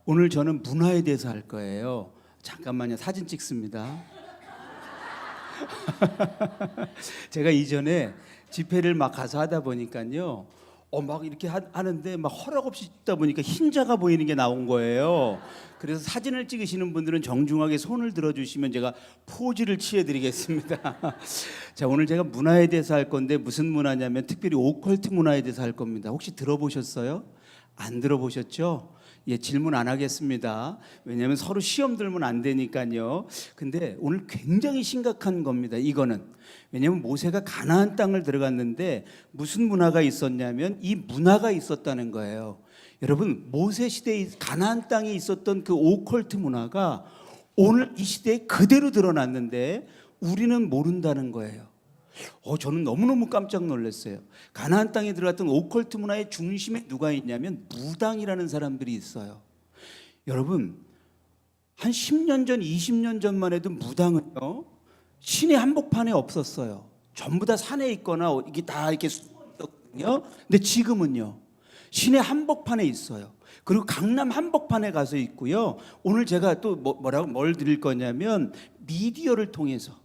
오늘 저는 문화에 대해서 할 거예요. 잠깐만요. 사진 찍습니다. 제가 이전에 집회를 막 가서 하다 보니까요. 막 이렇게 하는데 막 허락 없이 찍다 보니까 흰자가 보이는 게 나온 거예요. 그래서 사진을 찍으시는 분들은 정중하게 손을 들어주시면 제가 포즈를 취해드리겠습니다. 자, 오늘 제가 문화에 대해서 할 건데 무슨 문화냐면 특별히 오컬트 문화에 대해서 할 겁니다. 혹시 들어보셨어요? 안 들어보셨죠? 예, 질문 안 하겠습니다. 왜냐하면 서로 시험 들면 안 되니까요. 근데 오늘 굉장히 심각한 겁니다. 이거는 왜냐하면 모세가 가나안 땅을 들어갔는데 무슨 문화가 있었냐면 이 문화가 있었다는 거예요. 여러분, 모세 시대에 가나안 땅에 있었던 그 오컬트 문화가 오늘 이 시대에 그대로 드러났는데 우리는 모른다는 거예요. 저는 너무너무 깜짝 놀랐어요. 가나안 땅에 들어갔던 오컬트 문화의 중심에 누가 있냐면 무당이라는 사람들이 있어요. 여러분, 한 10년 전, 20년 전만 해도 무당은요 시내 한복판에 없었어요. 전부 다 산에 있거나 이게 다 이렇게 숨어 있었거든요. 근데 지금은요 시내 한복판에 있어요. 그리고 강남 한복판에 가서 있고요. 오늘 제가 또 뭘 드릴 거냐면 미디어를 통해서,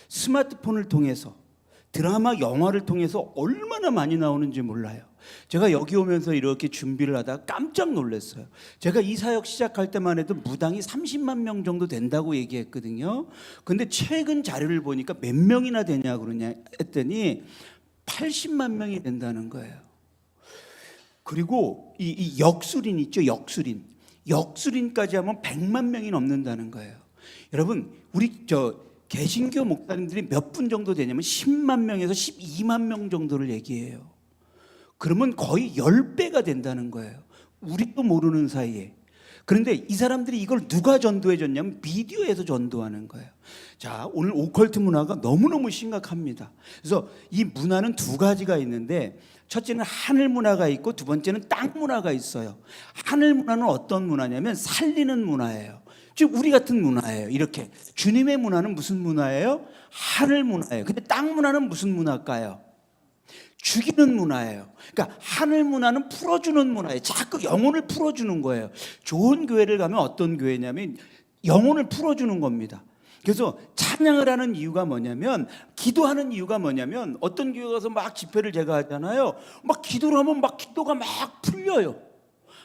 스마트폰을 통해서, 드라마, 영화를 통해서 얼마나 많이 나오는지 몰라요. 제가 여기 오면서 이렇게 준비를 하다가 깜짝 놀랐어요. 제가 이 사역 시작할 때만 해도 무당이 30만 명 정도 된다고 얘기했거든요. 근데 최근 자료를 보니까 몇 명이나 되냐 그러냐 했더니 80만 명이 된다는 거예요. 그리고 이 역술인 있죠, 역술인까지 하면 100만 명이 넘는다는 거예요. 여러분, 우리 개신교 목사님들이 몇 분 정도 되냐면 10만 명에서 12만 명 정도를 얘기해요. 그러면 거의 10배가 된다는 거예요. 우리도 모르는 사이에. 그런데 이 사람들이 이걸 누가 전도해 줬냐면 미디어에서 전도하는 거예요. 자, 오늘 오컬트 문화가 너무너무 심각합니다. 그래서 이 문화는 두 가지가 있는데 첫째는 하늘 문화가 있고 두 번째는 땅 문화가 있어요. 하늘 문화는 어떤 문화냐면 살리는 문화예요. 즉 우리 같은 문화예요. 이렇게 주님의 문화는 무슨 문화예요? 하늘 문화예요. 근데 땅 문화는 무슨 문화일까요? 죽이는 문화예요. 그러니까 하늘 문화는 풀어주는 문화예요. 자꾸 영혼을 풀어주는 거예요. 좋은 교회를 가면 어떤 교회냐면 영혼을 풀어주는 겁니다. 그래서 찬양을 하는 이유가 뭐냐면, 기도하는 이유가 뭐냐면, 어떤 교회 가서 막 집회를 제가 하잖아요. 막 기도를 하면 막 기도가 막 풀려요.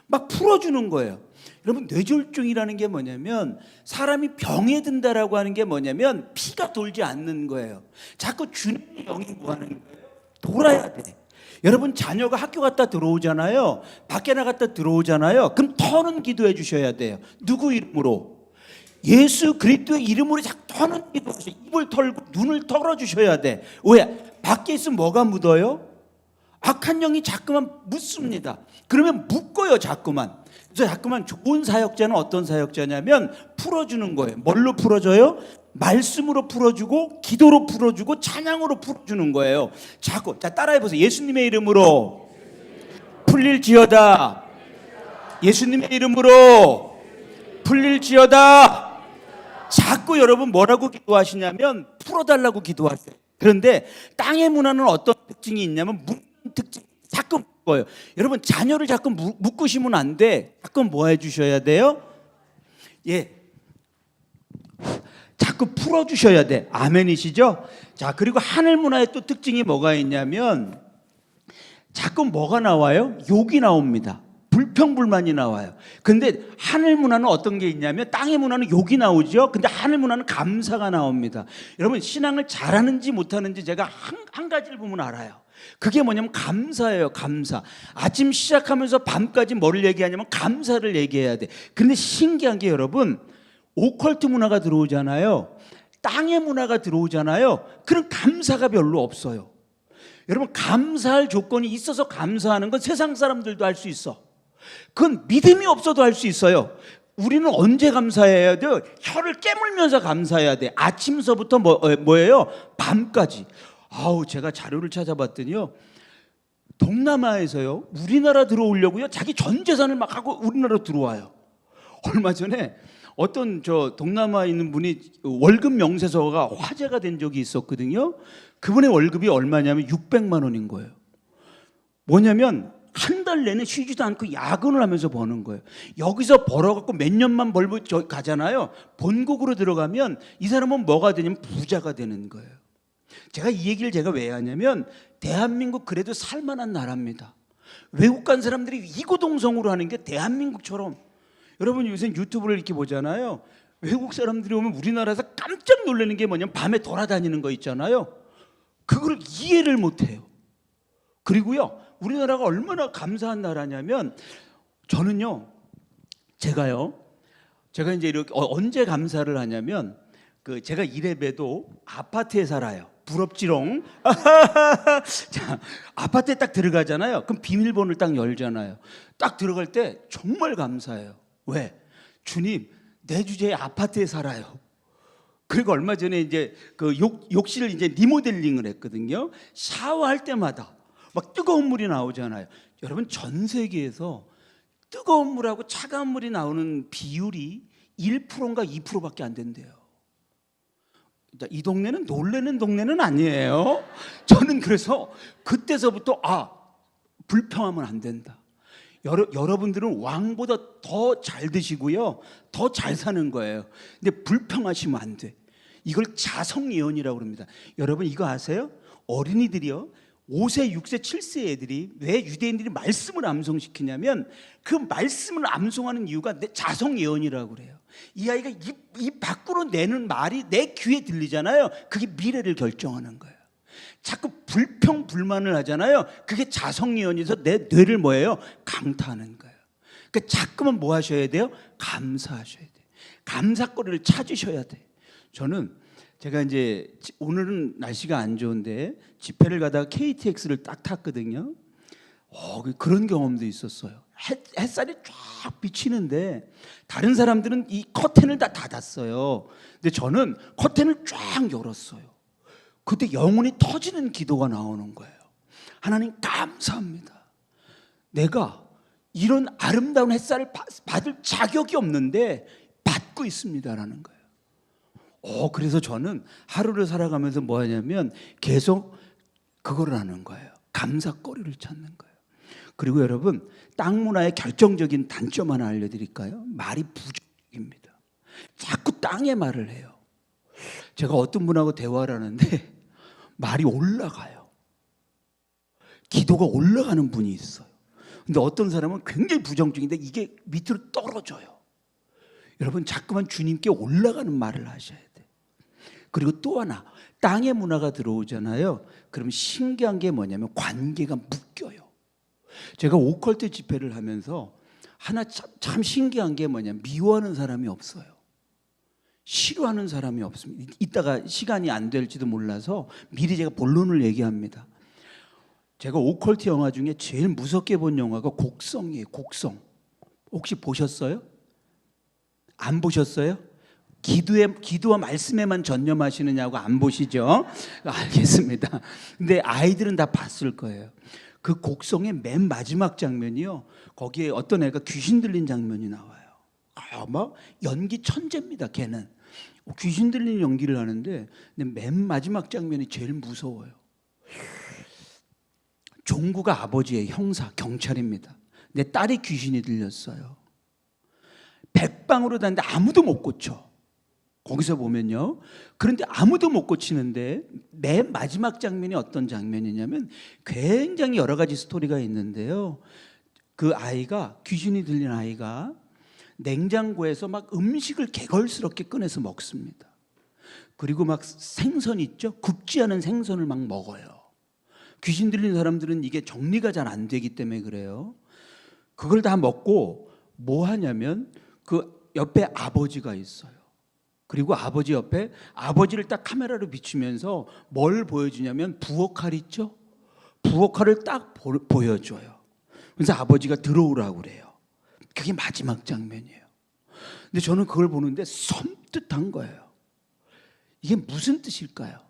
막 풀어주는 거예요. 여러분, 뇌졸중이라는 게 뭐냐면 사람이 병에 든다라고 하는 게 뭐냐면 피가 돌지 않는 거예요. 자꾸 주님의 영이 뭐 하는 거예요? 돌아야 돼. 여러분, 자녀가 학교 갔다 들어오잖아요. 밖에 나갔다 들어오잖아요. 그럼 터는 기도해 주셔야 돼요. 누구 이름으로? 예수 그리스도의 이름으로 자꾸 터는 기도하세요. 입을 털고 눈을 털어주셔야 돼. 왜? 밖에 있으면 뭐가 묻어요? 악한 영이 자꾸만 묻습니다. 그러면 묶어요, 자꾸만. 그래서 자꾸만 좋은 사역자는 어떤 사역자냐면 풀어주는 거예요. 뭘로 풀어줘요? 말씀으로 풀어주고, 기도로 풀어주고, 찬양으로 풀어주는 거예요. 자꾸, 자, 따라해보세요. 예수님의 이름으로 풀릴지어다. 예수님의 이름으로 풀릴지어다. 자꾸 여러분 뭐라고 기도하시냐면 풀어달라고 기도하세요. 그런데 땅의 문화는 어떤 특징이 있냐면 특징 자꾸 묶어요. 여러분, 자녀를 자꾸 묶으시면 안 돼. 자꾸 뭐 해주셔야 돼요? 예, 자꾸 풀어주셔야 돼. 아멘이시죠? 자, 그리고 하늘 문화의 또 특징이 뭐가 있냐면 자꾸 뭐가 나와요? 욕이 나옵니다. 불평불만이 나와요. 근데 하늘 문화는 어떤 게 있냐면 땅의 문화는 욕이 나오죠. 근데 하늘 문화는 감사가 나옵니다. 여러분, 신앙을 잘하는지 못하는지 제가 한 가지를 보면 알아요. 그게 뭐냐면 감사예요. 감사. 아침 시작하면서 밤까지 뭐를 얘기하냐면 감사를 얘기해야 돼. 근데 신기한 게 여러분, 오컬트 문화가 들어오잖아요. 땅의 문화가 들어오잖아요. 그런 감사가 별로 없어요. 여러분, 감사할 조건이 있어서 감사하는 건 세상 사람들도 할 수 있어. 그건 믿음이 없어도 할 수 있어요. 우리는 언제 감사해야 돼요? 혀를 깨물면서 감사해야 돼. 아침서부터 뭐예요? 밤까지. 제가 자료를 찾아봤더니요, 동남아에서요 우리나라 들어오려고요 자기 전 재산을 막 하고 우리나라 들어와요. 얼마 전에 어떤 동남아에 있는 분이 월급 명세서가 화제가 된 적이 있었거든요. 그분의 월급이 얼마냐면 600만 원인 거예요. 뭐냐면 한 달 내내 쉬지도 않고 야근을 하면서 버는 거예요. 여기서 벌어갖고 몇 년만 벌고 가잖아요. 본국으로 들어가면 이 사람은 뭐가 되냐면 부자가 되는 거예요. 제가 이 얘기를 제가 왜 하냐면 대한민국 그래도 살만한 나라입니다. 외국 간 사람들이 이구동성으로 하는 게 대한민국처럼, 여러분 요새 유튜브를 이렇게 보잖아요. 외국 사람들이 오면 우리나라에서 깜짝 놀라는 게 뭐냐면 밤에 돌아다니는 거 있잖아요. 그걸 이해를 못해요. 그리고요, 우리나라가 얼마나 감사한 나라냐면, 저는요, 제가 이제 이렇게 언제 감사를 하냐면, 제가 이래봬도 아파트에 살아요. 부럽지롱. 자, 아파트에 딱 들어가잖아요. 그럼 비밀번호를 딱 열잖아요. 딱 들어갈 때 정말 감사해요. 왜? 주님, 내 주제에 아파트에 살아요. 그리고 얼마 전에 이제 욕실을 이제 리모델링을 했거든요. 샤워할 때마다 막 뜨거운 물이 나오잖아요. 여러분, 전 세계에서 뜨거운 물하고 차가운 물이 나오는 비율이 1%인가 2%밖에 안 된대요. 이 동네는 놀라는 동네는 아니에요. 저는 그래서 그때서부터 불평하면 안 된다. 여러분들은 왕보다 더 잘 드시고요, 더 잘 사는 거예요. 근데 불평하시면 안 돼. 이걸 자성예언이라고 합니다. 여러분 이거 아세요? 어린이들이요, 5세, 6세, 7세 애들이 왜 유대인들이 말씀을 암송시키냐면 그 말씀을 암송하는 이유가 내 자성예언이라고 그래요. 이 아이가 입 밖으로 내는 말이 내 귀에 들리잖아요. 그게 미래를 결정하는 거예요. 자꾸 불평 불만을 하잖아요. 그게 자성예언에서 내 뇌를 뭐예요? 강타하는 거예요. 그러니까 자꾸만 뭐 하셔야 돼요? 감사하셔야 돼요. 감사거리를 찾으셔야 돼요. 제가 이제 오늘은 날씨가 안 좋은데 집회를 가다가 KTX를 딱 탔거든요. 그런 경험도 있었어요. 햇살이 쫙 비치는데 다른 사람들은 이 커튼을 다 닫았어요. 근데 저는 커튼을 쫙 열었어요. 그때 영혼이 터지는 기도가 나오는 거예요. 하나님 감사합니다. 내가 이런 아름다운 햇살을 받을 자격이 없는데 받고 있습니다라는 거예요. 그래서 저는 하루를 살아가면서 뭐 하냐면 계속 그거를 하는 거예요. 감사거리를 찾는 거예요. 그리고 여러분, 땅 문화의 결정적인 단점 하나 알려드릴까요? 말이 부정적입니다. 자꾸 땅의 말을 해요. 제가 어떤 분하고 대화를 하는데 말이 올라가요. 기도가 올라가는 분이 있어요. 근데 어떤 사람은 굉장히 부정적인데 이게 밑으로 떨어져요. 여러분, 자꾸만 주님께 올라가는 말을 하셔야 돼요. 그리고 또 하나, 땅의 문화가 들어오잖아요. 그럼 신기한 게 뭐냐면 관계가 묶여요. 제가 오컬트 집회를 하면서 하나 참 신기한 게 뭐냐면 미워하는 사람이 없어요. 싫어하는 사람이 없습니다. 이따가 시간이 안 될지도 몰라서 미리 제가 본론을 얘기합니다. 제가 오컬트 영화 중에 제일 무섭게 본 영화가 곡성이에요. 곡성. 혹시 보셨어요? 안 보셨어요? 기도와 말씀에만 전념하시느냐고 안 보시죠? 알겠습니다. 근데 아이들은 다 봤을 거예요. 그 곡성의 맨 마지막 장면이요, 거기에 어떤 애가 귀신 들린 장면이 나와요. 막 연기 천재입니다. 걔는 귀신 들린 연기를 하는데, 근데 맨 마지막 장면이 제일 무서워요. 종구가 아버지의 형사, 경찰입니다. 내 딸이 귀신이 들렸어요. 백방으로 다니는데 아무도 못 고쳐. 거기서 보면요. 그런데 아무도 못 고치는데 맨 마지막 장면이 어떤 장면이냐면 굉장히 여러 가지 스토리가 있는데요. 그 아이가, 귀신이 들린 아이가 냉장고에서 막 음식을 개걸스럽게 꺼내서 먹습니다. 그리고 막 생선 있죠? 굽지 않은 생선을 막 먹어요. 귀신 들린 사람들은 이게 정리가 잘 안 되기 때문에 그래요. 그걸 다 먹고 뭐 하냐면 그 옆에 아버지가 있어요. 그리고 아버지 옆에 아버지를 딱 카메라로 비추면서 뭘 보여주냐면 부엌칼 있죠? 부엌칼을 딱 보여줘요. 그래서 아버지가 들어오라고 그래요. 그게 마지막 장면이에요. 근데 저는 그걸 보는데 섬뜩한 거예요. 이게 무슨 뜻일까요?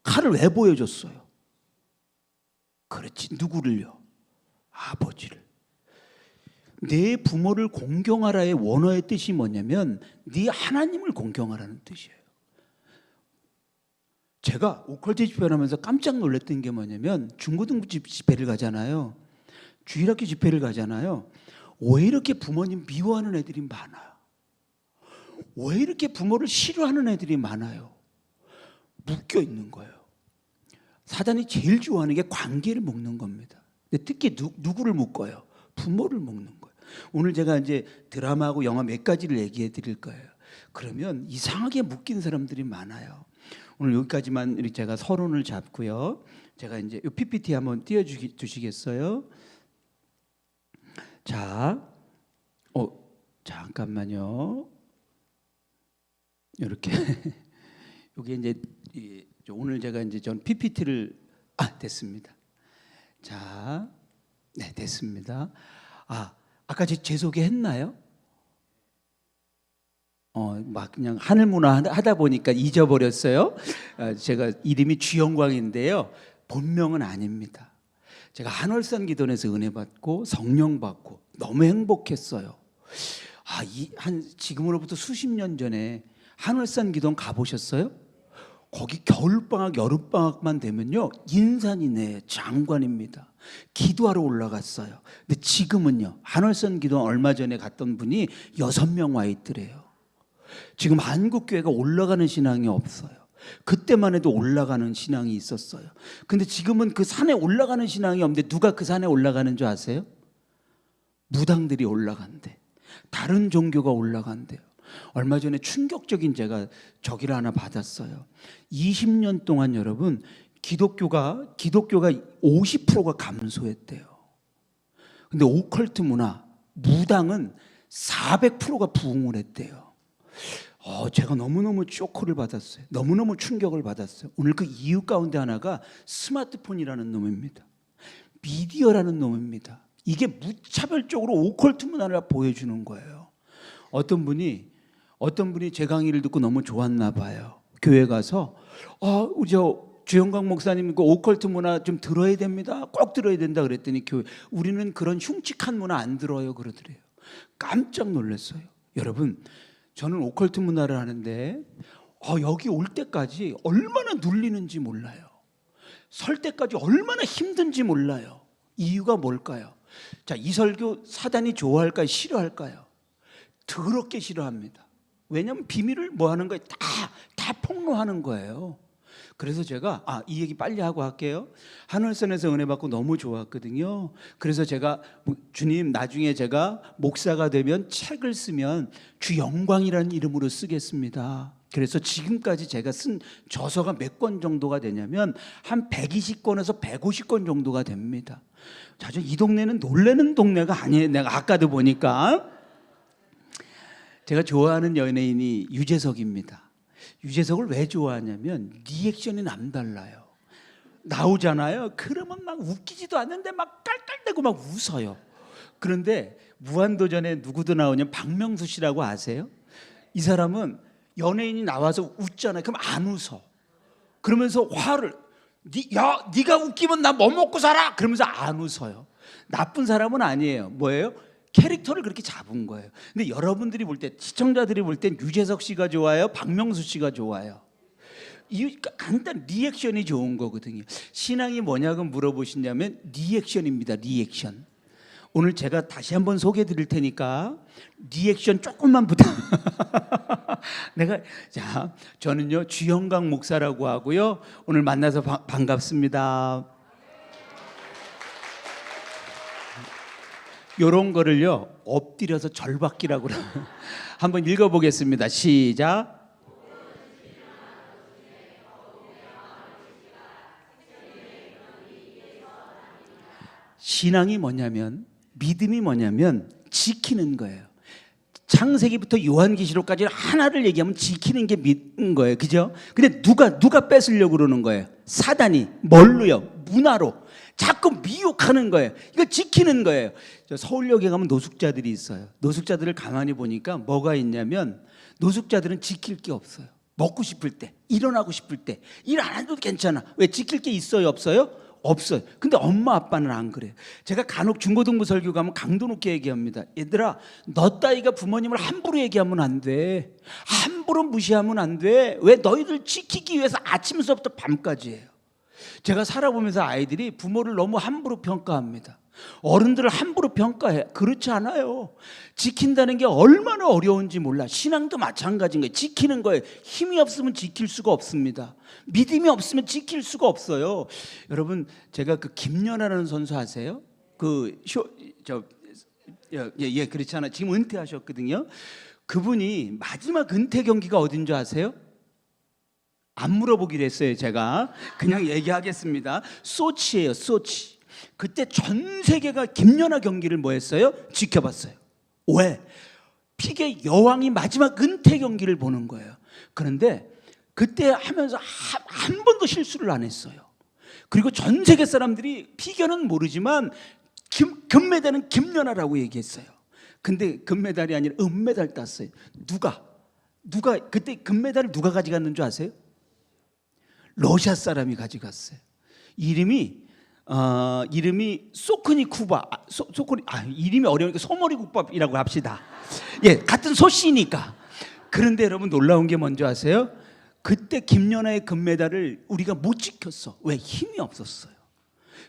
칼을 왜 보여줬어요? 그렇지, 누구를요? 아버지를. 내 부모를 공경하라의 원어의 뜻이 뭐냐면 네 하나님을 공경하라는 뜻이에요. 제가 오컬트 집회를 하면서 깜짝 놀랐던 게 뭐냐면 중고등부 집회를 가잖아요. 주일학교 집회를 가잖아요. 왜 이렇게 부모님 미워하는 애들이 많아요? 왜 이렇게 부모를 싫어하는 애들이 많아요? 묶여 있는 거예요. 사단이 제일 좋아하는 게 관계를 묶는 겁니다. 근데 특히 누구를 묶어요? 부모를 묶는 거예요. 오늘 제가 이제 드라마하고 영화 몇 가지를 얘기해 드릴 거예요. 그러면 이상하게 묶인 사람들이 많아요. 오늘 여기까지만 이렇게 제가 서론을 잡고요. 제가 이제 이 PPT 한번 띄워주시겠어요? 자, 잠깐만요. 이렇게 여기 이제 오늘 제가 이제 전 PPT를 됐습니다. 자, 네 됐습니다. 아까 제 소개했나요? 막 그냥 하늘문화 하다 보니까 잊어버렸어요. 제가 이름이 주영광인데요. 본명은 아닙니다. 제가 한월산 기도원에서 은혜 받고 성령 받고 너무 행복했어요. 지금으로부터 수십 년 전에 한월산 기도원 가보셨어요? 거기 겨울방학, 여름방학만 되면요 인산이네 장관입니다. 기도하러 올라갔어요. 근데 지금은요 한월산 기도원 얼마 전에 갔던 분이 6명 와 있더래요. 지금 한국교회가 올라가는 신앙이 없어요. 그때만 해도 올라가는 신앙이 있었어요. 근데 지금은 그 산에 올라가는 신앙이 없는데 누가 그 산에 올라가는 줄 아세요? 무당들이 올라간대. 다른 종교가 올라간대요. 얼마 전에 충격적인 제가 저기를 하나 받았어요. 20년 동안 여러분 기독교가 50%가 감소했대요. 근데 오컬트 문화, 무당은 400%가 부흥을 했대요. 제가 너무너무 쇼크를 받았어요. 너무너무 충격을 받았어요. 오늘 그 이유 가운데 하나가 스마트폰이라는 놈입니다. 미디어라는 놈입니다. 이게 무차별적으로 오컬트 문화를 보여주는 거예요. 어떤 분이 제 강의를 듣고 너무 좋았나 봐요. 교회 가서 우리 주영광 목사님 그 오컬트 문화 좀 들어야 됩니다. 꼭 들어야 된다 그랬더니 우리는 그런 흉측한 문화 안 들어요 그러더래요. 깜짝 놀랐어요. 여러분 저는 오컬트 문화를 하는데 여기 올 때까지 얼마나 눌리는지 몰라요. 설 때까지 얼마나 힘든지 몰라요. 이유가 뭘까요? 자, 이 설교 사단이 좋아할까요? 싫어할까요? 더럽게 싫어합니다. 왜냐하면 비밀을 뭐 하는 거예요? 다 폭로하는 거예요. 그래서 제가 이 얘기 빨리 하고 할게요. 한월산에서 은혜 받고 너무 좋았거든요. 그래서 제가 주님 나중에 제가 목사가 되면 책을 쓰면 주영광이라는 이름으로 쓰겠습니다. 그래서 지금까지 제가 쓴 저서가 몇 권 정도가 되냐면 한 120권에서 150권 정도가 됩니다. 자, 이 동네는 놀래는 동네가 아니에요. 내가 아까도 보니까 제가 좋아하는 연예인이 유재석입니다. 유재석을 왜 좋아하냐면 리액션이 남달라요. 나오잖아요. 그러면 막 웃기지도 않는데 막 깔깔대고 막 웃어요. 그런데 무한도전에 누구도 나오냐면 박명수 씨라고 아세요? 이 사람은 연예인이 나와서 웃잖아요. 그럼 안 웃어. 그러면서 화를 네가 웃기면 나 뭐 먹고 살아? 그러면서 안 웃어요. 나쁜 사람은 아니에요. 뭐예요? 캐릭터를 그렇게 잡은 거예요. 근데 여러분들이 볼 때, 시청자들이 볼 땐 유재석 씨가 좋아요? 박명수 씨가 좋아요? 이 간단 리액션이 좋은 거거든요. 신앙이 뭐냐고 물어보시냐면 리액션입니다. 리액션. 오늘 제가 다시 한번 소개해 드릴 테니까 리액션 조금만 부탁. 저는요 주영광 목사라고 하고요. 오늘 만나서 반갑습니다. 요런 거를요 엎드려서 절박기라고 한번 읽어보겠습니다. 시작. 신앙이 뭐냐면, 믿음이 뭐냐면 지키는 거예요. 창세기부터 요한계시록까지 하나를 얘기하면 지키는 게 믿는 거예요. 그죠? 근데 누가 뺏으려고 그러는 거예요? 사단이. 뭘로요? 문화로. 자꾸 미혹하는 거예요. 이거 지키는 거예요. 저 서울역에 가면 노숙자들이 있어요. 노숙자들을 가만히 보니까 뭐가 있냐면 노숙자들은 지킬 게 없어요. 먹고 싶을 때, 일어나고 싶을 때, 일 안 해도 괜찮아. 왜? 지킬 게 있어요? 없어요? 없어요. 근데 엄마 아빠는 안 그래요. 제가 간혹 중고등부 설교 가면 강도 높게 얘기합니다. 얘들아, 너 따위가 부모님을 함부로 얘기하면 안 돼. 함부로 무시하면 안 돼. 왜? 너희들 지키기 위해서 아침서부터 밤까지 해요. 제가 살아보면서 아이들이 부모를 너무 함부로 평가합니다. 어른들을 함부로 평가해. 그렇지 않아요. 지킨다는 게 얼마나 어려운지 몰라. 신앙도 마찬가지인 거예요. 지키는 거예요. 힘이 없으면 지킬 수가 없습니다. 믿음이 없으면 지킬 수가 없어요. 여러분, 제가 그 김연아라는 선수 아세요? 그렇지 않아요. 지금 은퇴하셨거든요. 그분이 마지막 은퇴 경기가 어딘 줄 아세요? 안 물어보기로 했어요. 제가 그냥 얘기하겠습니다. 소치예요. 소치. 그때 전 세계가 김연아 경기를 뭐 했어요? 지켜봤어요. 왜? 피겨 여왕이 마지막 은퇴 경기를 보는 거예요. 그런데 그때 하면서 한 번도 실수를 안 했어요. 그리고 전 세계 사람들이 피겨는 모르지만 금메달은 김연아라고 얘기했어요. 근데 금메달이 아니라 은메달 땄어요. 누가 그때 금메달을 누가 가져갔는 줄 아세요? 러시아 사람이 가져갔어요. 이름이 소크니쿠바. 이름이 어려우니까 소머리국밥이라고 합시다. 예, 같은 소씨니까. 그런데 여러분, 놀라운 게 뭔지 아세요? 그때 김연아의 금메달을 우리가 못 지켰어. 왜? 힘이 없었어요.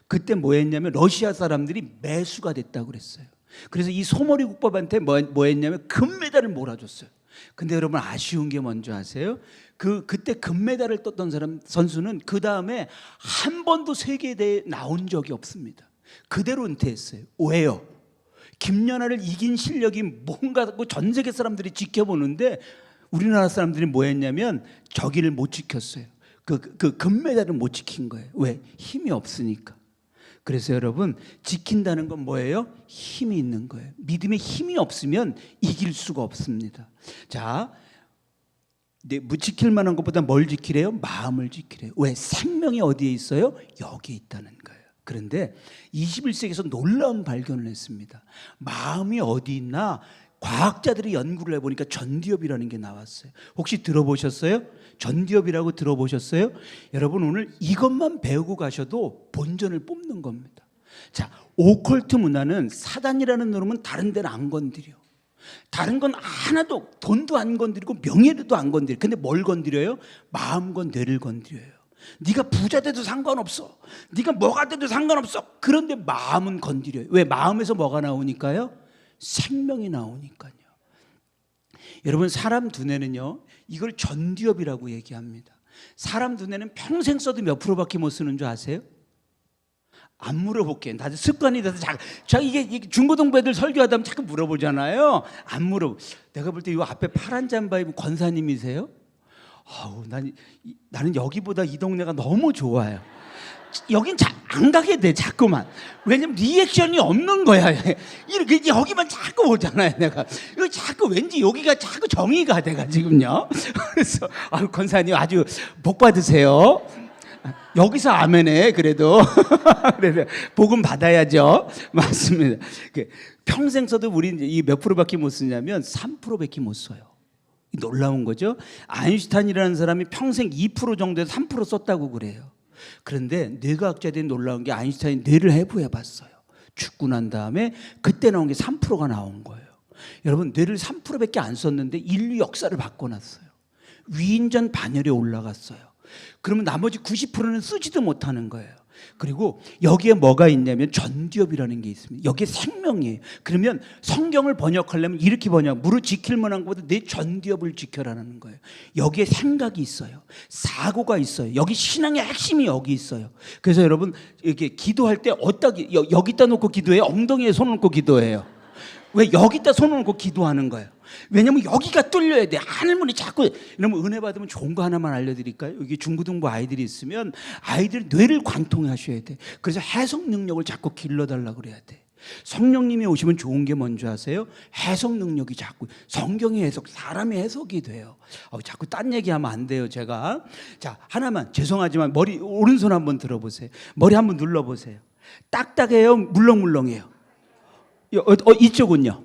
그때 뭐 했냐면 러시아 사람들이 매수가 됐다고 그랬어요. 그래서 이 소머리국밥한테 뭐 했냐면 금메달을 몰아줬어요. 근데 여러분, 아쉬운 게 뭔지 아세요? 그때 금메달을 떴던 선수는 그 다음에 한 번도 세계대회에 나온 적이 없습니다. 그대로 은퇴했어요. 왜요? 김연아를 이긴 실력이 뭔가 전 세계 사람들이 지켜보는데 우리나라 사람들이 뭐 했냐면 저기를 못 지켰어요. 그 금메달을 못 지킨 거예요. 왜? 힘이 없으니까. 그래서 여러분, 지킨다는 건 뭐예요? 힘이 있는 거예요. 믿음에 힘이 없으면 이길 수가 없습니다. 자, 지킬 만한 것보다 뭘 지키래요? 마음을 지키래요. 왜? 생명이 어디에 있어요? 여기에 있다는 거예요. 그런데 21세기에서 놀라운 발견을 했습니다. 마음이 어디 있나? 과학자들이 연구를 해보니까 전두엽이라는 게 나왔어요. 혹시 들어보셨어요? 전두엽이라고 들어보셨어요? 여러분, 오늘 이것만 배우고 가셔도 본전을 뽑는 겁니다. 자, 오컬트 문화는 사단이라는 놈은 다른 데는 안 건드려. 다른 건 하나도, 돈도 안 건드리고 명예도 안 건드려. 근데 뭘 건드려요? 마음과 뇌를 건드려요. 네가 부자 돼도 상관없어. 네가 뭐가 돼도 상관없어. 그런데 마음은 건드려요. 왜? 마음에서 뭐가 나오니까요? 생명이 나오니까요. 여러분, 사람 두뇌는요, 이걸 전두엽이라고 얘기합니다. 사람 두뇌는 평생 써도 몇 프로밖에 못 쓰는 줄 아세요? 안 물어볼게요. 나도 습관이 돼서 이게 중고등부 애들 설교하다 보면 자꾸 물어보잖아요. 안 물어보. 내가 볼 때 이 앞에 파란 잠바 입은 권사님이세요? 나는 여기보다 이 동네가 너무 좋아요. 여긴 안 가게 돼, 자꾸만. 왜냐면 리액션이 없는 거야. 이렇게 여기만 자꾸 오잖아요. 내가 이거 자꾸 왠지 여기가 자꾸 정의가 돼가지고요. 그래서 권사님 아주 복 받으세요. 여기서 아멘해. 그래도 복음 받아야죠. 맞습니다. 평생 써도 우리 이 몇 프로밖에 못 쓰냐면 3%밖에 못 써요. 놀라운 거죠. 아인슈타인이라는 사람이 평생 2% 정도에서 3% 썼다고 그래요. 그런데 뇌과학자들이 놀라운 게 아인슈타인 뇌를 해부해 봤어요. 죽고 난 다음에 그때 나온 게 3%가 나온 거예요. 여러분, 뇌를 3%밖에 안 썼는데 인류 역사를 바꿔놨어요. 위인전 반열에 올라갔어요. 그러면 나머지 90%는 쓰지도 못하는 거예요. 그리고 여기에 뭐가 있냐면 전두엽이라는 게 있습니다. 여기에 생명이에요. 그러면 성경을 번역하려면 이렇게 번역, 무릇 지킬 만한 것보다 내 전두엽을 지켜라는 거예요. 여기에 생각이 있어요. 사고가 있어요. 여기 신앙의 핵심이 여기 있어요. 그래서 여러분, 이렇게 기도할 때 여기다 놓고 기도해요? 엉덩이에 손을 놓고 기도해요? 왜 여기다 손을 놓고 기도하는 거예요? 왜냐면 여기가 뚫려야 돼. 하늘문이 자꾸. 이러면 은혜 받으면 좋은 거 하나만 알려드릴까요? 여기 중고등부 아이들이 있으면 아이들 뇌를 관통하셔야 돼. 그래서 해석 능력을 자꾸 길러달라고 그래야 돼. 성령님이 오시면 좋은 게 뭔지 아세요? 해석 능력이 자꾸, 성경의 해석, 사람의 해석이 돼요. 자꾸 딴 얘기하면 안 돼요, 제가. 자, 하나만, 죄송하지만 머리, 오른손 한번 들어보세요. 머리 한번 눌러보세요. 딱딱해요? 물렁물렁해요? 이쪽은요?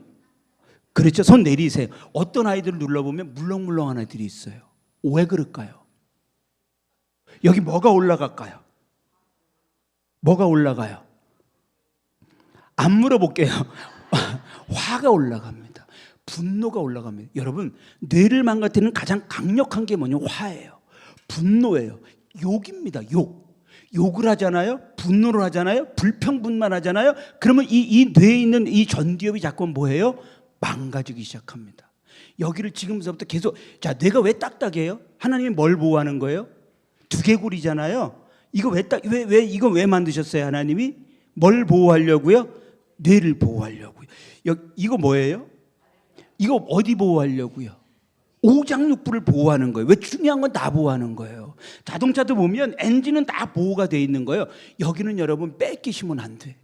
그렇죠. 손 내리세요. 어떤 아이들을 눌러보면 물렁물렁한 아이들이 있어요. 왜 그럴까요? 여기 뭐가 올라갈까요? 뭐가 올라가요? 안 물어볼게요. 화가 올라갑니다. 분노가 올라갑니다. 여러분, 뇌를 망가뜨리는 가장 강력한 게 뭐냐? 화예요. 분노예요. 욕입니다. 욕. 욕을 하잖아요. 분노를 하잖아요. 불평분만하잖아요. 그러면 이 뇌에 있는 이 전두엽이 자꾸 뭐예요? 망가지기 시작합니다. 여기를 지금부터 계속, 자, 뇌가 왜 딱딱해요? 하나님이 뭘 보호하는 거예요? 두개골이잖아요. 이거 이거 왜 만드셨어요? 하나님이 뭘 보호하려고요? 뇌를 보호하려고요. 이거 뭐예요? 이거 어디 보호하려고요? 오장육부를 보호하는 거예요. 왜? 중요한 건 다 보호하는 거예요. 자동차도 보면 엔진은 다 보호가 돼 있는 거예요. 여기는 여러분 뺏기시면 안 돼.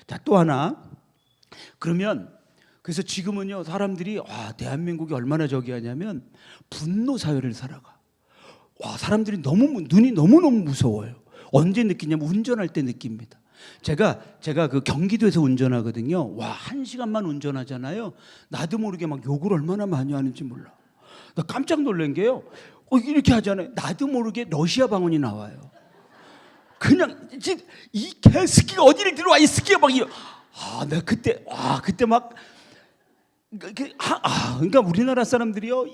자, 또 하나. 그러면 그래서 지금은요, 사람들이 대한민국이 얼마나 저기 하냐면 분노 사회를 살아가. 사람들이 눈이 너무너무 무서워요. 언제 느끼냐면 운전할 때 느낍니다. 제가 그 경기도에서 운전하거든요. 1시간만 운전하잖아요. 나도 모르게 막 욕을 얼마나 많이 하는지 몰라. 나 깜짝 놀란 게요. 이렇게 하잖아요. 나도 모르게 러시아 방언이 나와요. 그냥 이 개새끼가 어디를 들어와, 이 새끼가 막 내가 그때 막 그러니까 우리나라 사람들이요,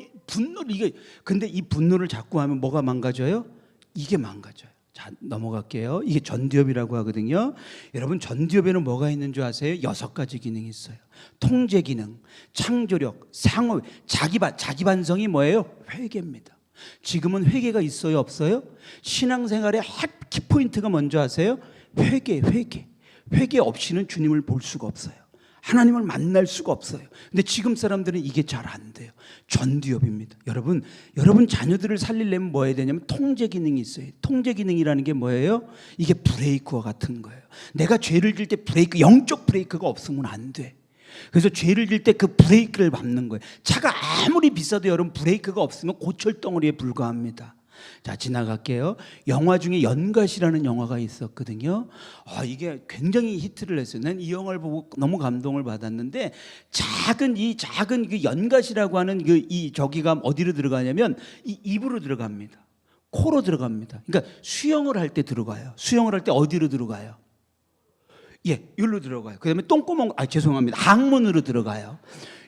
근데 이 분노를 자꾸 하면 뭐가 망가져요? 이게 망가져요. 자, 넘어갈게요. 이게 전두엽이라고 하거든요. 여러분, 전두엽에는 뭐가 있는 줄 아세요? 6가지 기능이 있어요. 통제 기능, 창조력, 상호, 자기 반성이 뭐예요? 회개입니다. 지금은 회개가 있어요, 없어요? 신앙생활의 키포인트가 뭔지 아세요? 회개 없이는 주님을 볼 수가 없어요. 하나님을 만날 수가 없어요. 근데 지금 사람들은 이게 잘 안 돼요. 전두엽입니다. 여러분 자녀들을 살리려면 뭐 해야 되냐면 통제 기능이 있어요. 통제 기능이라는 게 뭐예요? 이게 브레이크와 같은 거예요. 내가 죄를 질 때 영적 브레이크가 없으면 안 돼. 그래서 죄를 질 때 그 브레이크를 밟는 거예요. 차가 아무리 비싸도 여러분 브레이크가 없으면 고철덩어리에 불과합니다. 자, 지나갈게요. 영화 중에 연갓이라는 영화가 있었거든요. 이게 굉장히 히트를 했어요. 난 이 영화를 보고 너무 감동을 받았는데, 작은 그 연갓이라고 하는 저기가 어디로 들어가냐면 이 입으로 들어갑니다. 코로 들어갑니다. 그러니까 수영을 할 때 들어가요. 수영을 할 때 어디로 들어가요? 여기로 들어가요. 그다음에 똥구멍, 죄송합니다. 항문으로 들어가요.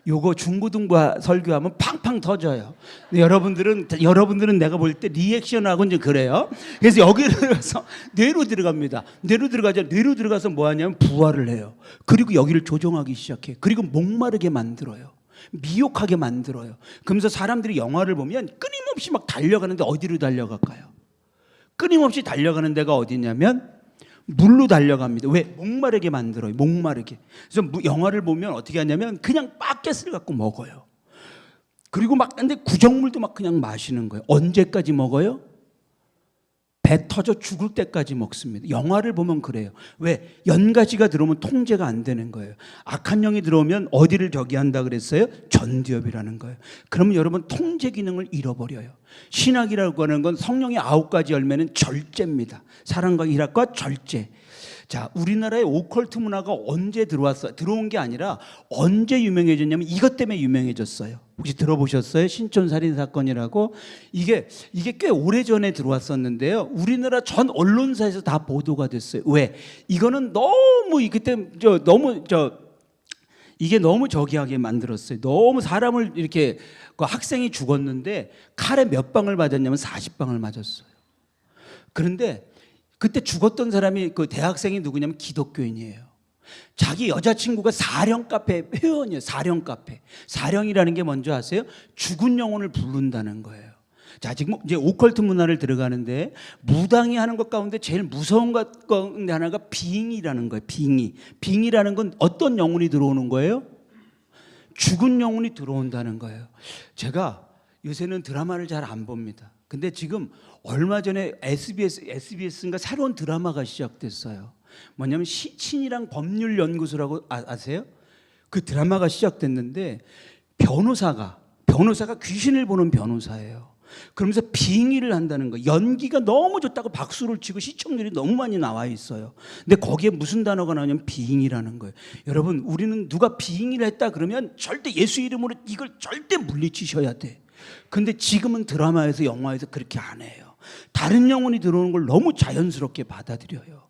요거 중고등부 설교하면 팡팡 터져요. 여러분들은 내가 볼 때 리액션하고 이제 그래요. 그래서 여기로 들어가서 뇌로 들어갑니다. 뇌로 들어가서 뭐 하냐면 부활을 해요. 그리고 여기를 조종하기 시작해. 그리고 목마르게 만들어요. 미혹하게 만들어요. 그러면서 사람들이 영화를 보면 끊임없이 막 달려가는데 어디로 달려갈까요? 끊임없이 달려가는 데가 어디냐면 물로 달려갑니다. 왜? 목마르게 만들어요. 목마르게. 그래서 영화를 보면 어떻게 하냐면 그냥 바켓을 갖고 먹어요. 그리고 근데 구정물도 그냥 마시는 거예요. 언제까지 먹어요? 배 터져 죽을 때까지 먹습니다. 영화를 보면 그래요. 왜? 연가시가 들어오면 통제가 안 되는 거예요. 악한 영이 들어오면 어디를 저기 한다 그랬어요? 전두엽이라는 거예요. 그러면 여러분 통제 기능을 잃어버려요. 신학이라고 하는 건 성령의 9가지 열매는 절제입니다. 사랑과 희락과 절제. 자, 우리나라의 오컬트 문화가 언제 들어온 게 아니라 언제 유명해졌냐면 이것 때문에 유명해졌어요. 혹시 들어보셨어요? 신촌살인 사건이라고. 이게 꽤 오래전에 들어왔었는데요. 우리나라 전 언론사에서 다 보도가 됐어요. 왜? 이거는 이게 너무 저기하게 만들었어요. 너무 사람을 이렇게, 그 학생이 죽었는데 칼에 몇 방을 맞았냐면 40방을 맞았어요. 그런데 그때 죽었던 사람이, 그 대학생이 누구냐면 기독교인이에요. 자기 여자친구가 사령 카페 회원이에요. 사령 카페. 사령이라는 게 뭔지 아세요? 죽은 영혼을 부른다는 거예요. 자, 지금 이제 오컬트 문화를 들어가는데 무당이 하는 것 가운데 제일 무서운 것 가운데 하나가 빙의라는 거예요. 빙의라는 건 어떤 영혼이 들어오는 거예요? 죽은 영혼이 들어온다는 거예요. 제가 요새는 드라마를 잘 안 봅니다. 근데 지금 얼마 전에 SBS인가 새로운 드라마가 시작됐어요. 뭐냐면 시친이랑 법률연구소라고 아세요? 그 드라마가 시작됐는데 변호사가 귀신을 보는 변호사예요. 그러면서 빙의를 한다는 거예요. 연기가 너무 좋다고 박수를 치고 시청률이 너무 많이 나와 있어요. 근데 거기에 무슨 단어가 나오냐면 빙의라는 거예요. 여러분, 우리는 누가 빙의를 했다 그러면 절대 예수 이름으로 이걸 절대 물리치셔야 돼. 근데 지금은 드라마에서 영화에서 그렇게 안 해요. 다른 영혼이 들어오는 걸 너무 자연스럽게 받아들여요.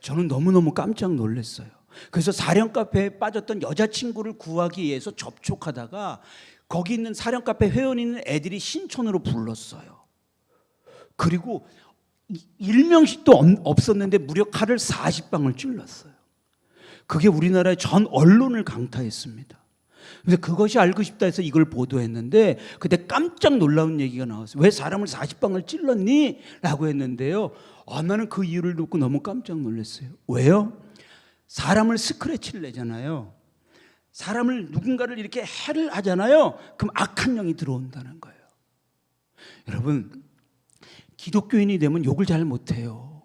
저는 너무너무 깜짝 놀랐어요. 그래서 사령 카페에 빠졌던 여자친구를 구하기 위해서 접촉하다가 거기 있는 사령 카페 회원 있는 애들이 신촌으로 불렀어요. 그리고 일명씩도 없었는데 무려 칼을 40방을 찔렀어요. 그게 우리나라의 전 언론을 강타했습니다. 그래서 그것이 알고 싶다 해서 이걸 보도했는데 그때 깜짝 놀라운 얘기가 나왔어요. 왜 사람을 40방을 찔렀니? 라고 했는데요. 나는 그 이유를 듣고 너무 깜짝 놀랐어요. 왜요? 사람을 스크래치를 내잖아요. 사람을 누군가를 이렇게 해를 하잖아요. 그럼 악한 영이 들어온다는 거예요. 여러분, 기독교인이 되면 욕을 잘 못해요.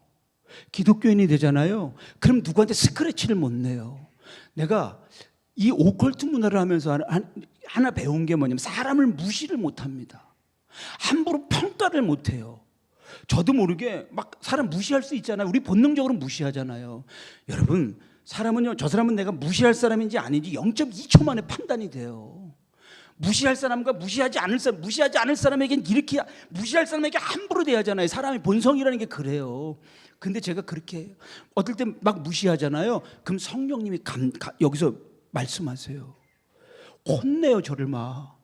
기독교인이 되잖아요. 그럼 누구한테 스크래치를 못 내요. 내가 이 오컬트 문화를 하면서 하나 배운 게 뭐냐면 사람을 무시를 못합니다. 함부로 평가를 못해요. 저도 모르게 막 사람 무시할 수 있잖아요. 우리 본능적으로 무시하잖아요. 여러분, 사람은요, 저 사람은 내가 무시할 사람인지 아닌지 0.2초 만에 판단이 돼요. 무시할 사람과 무시하지 않을 사람에겐 이렇게 무시할 사람에게 함부로 대하잖아요. 사람의 본성이라는 게 그래요. 근데 제가 그렇게 해요. 어떨 때 막 무시하잖아요. 그럼 성령님이 여기서 말씀하세요. 혼내요, 저를 막.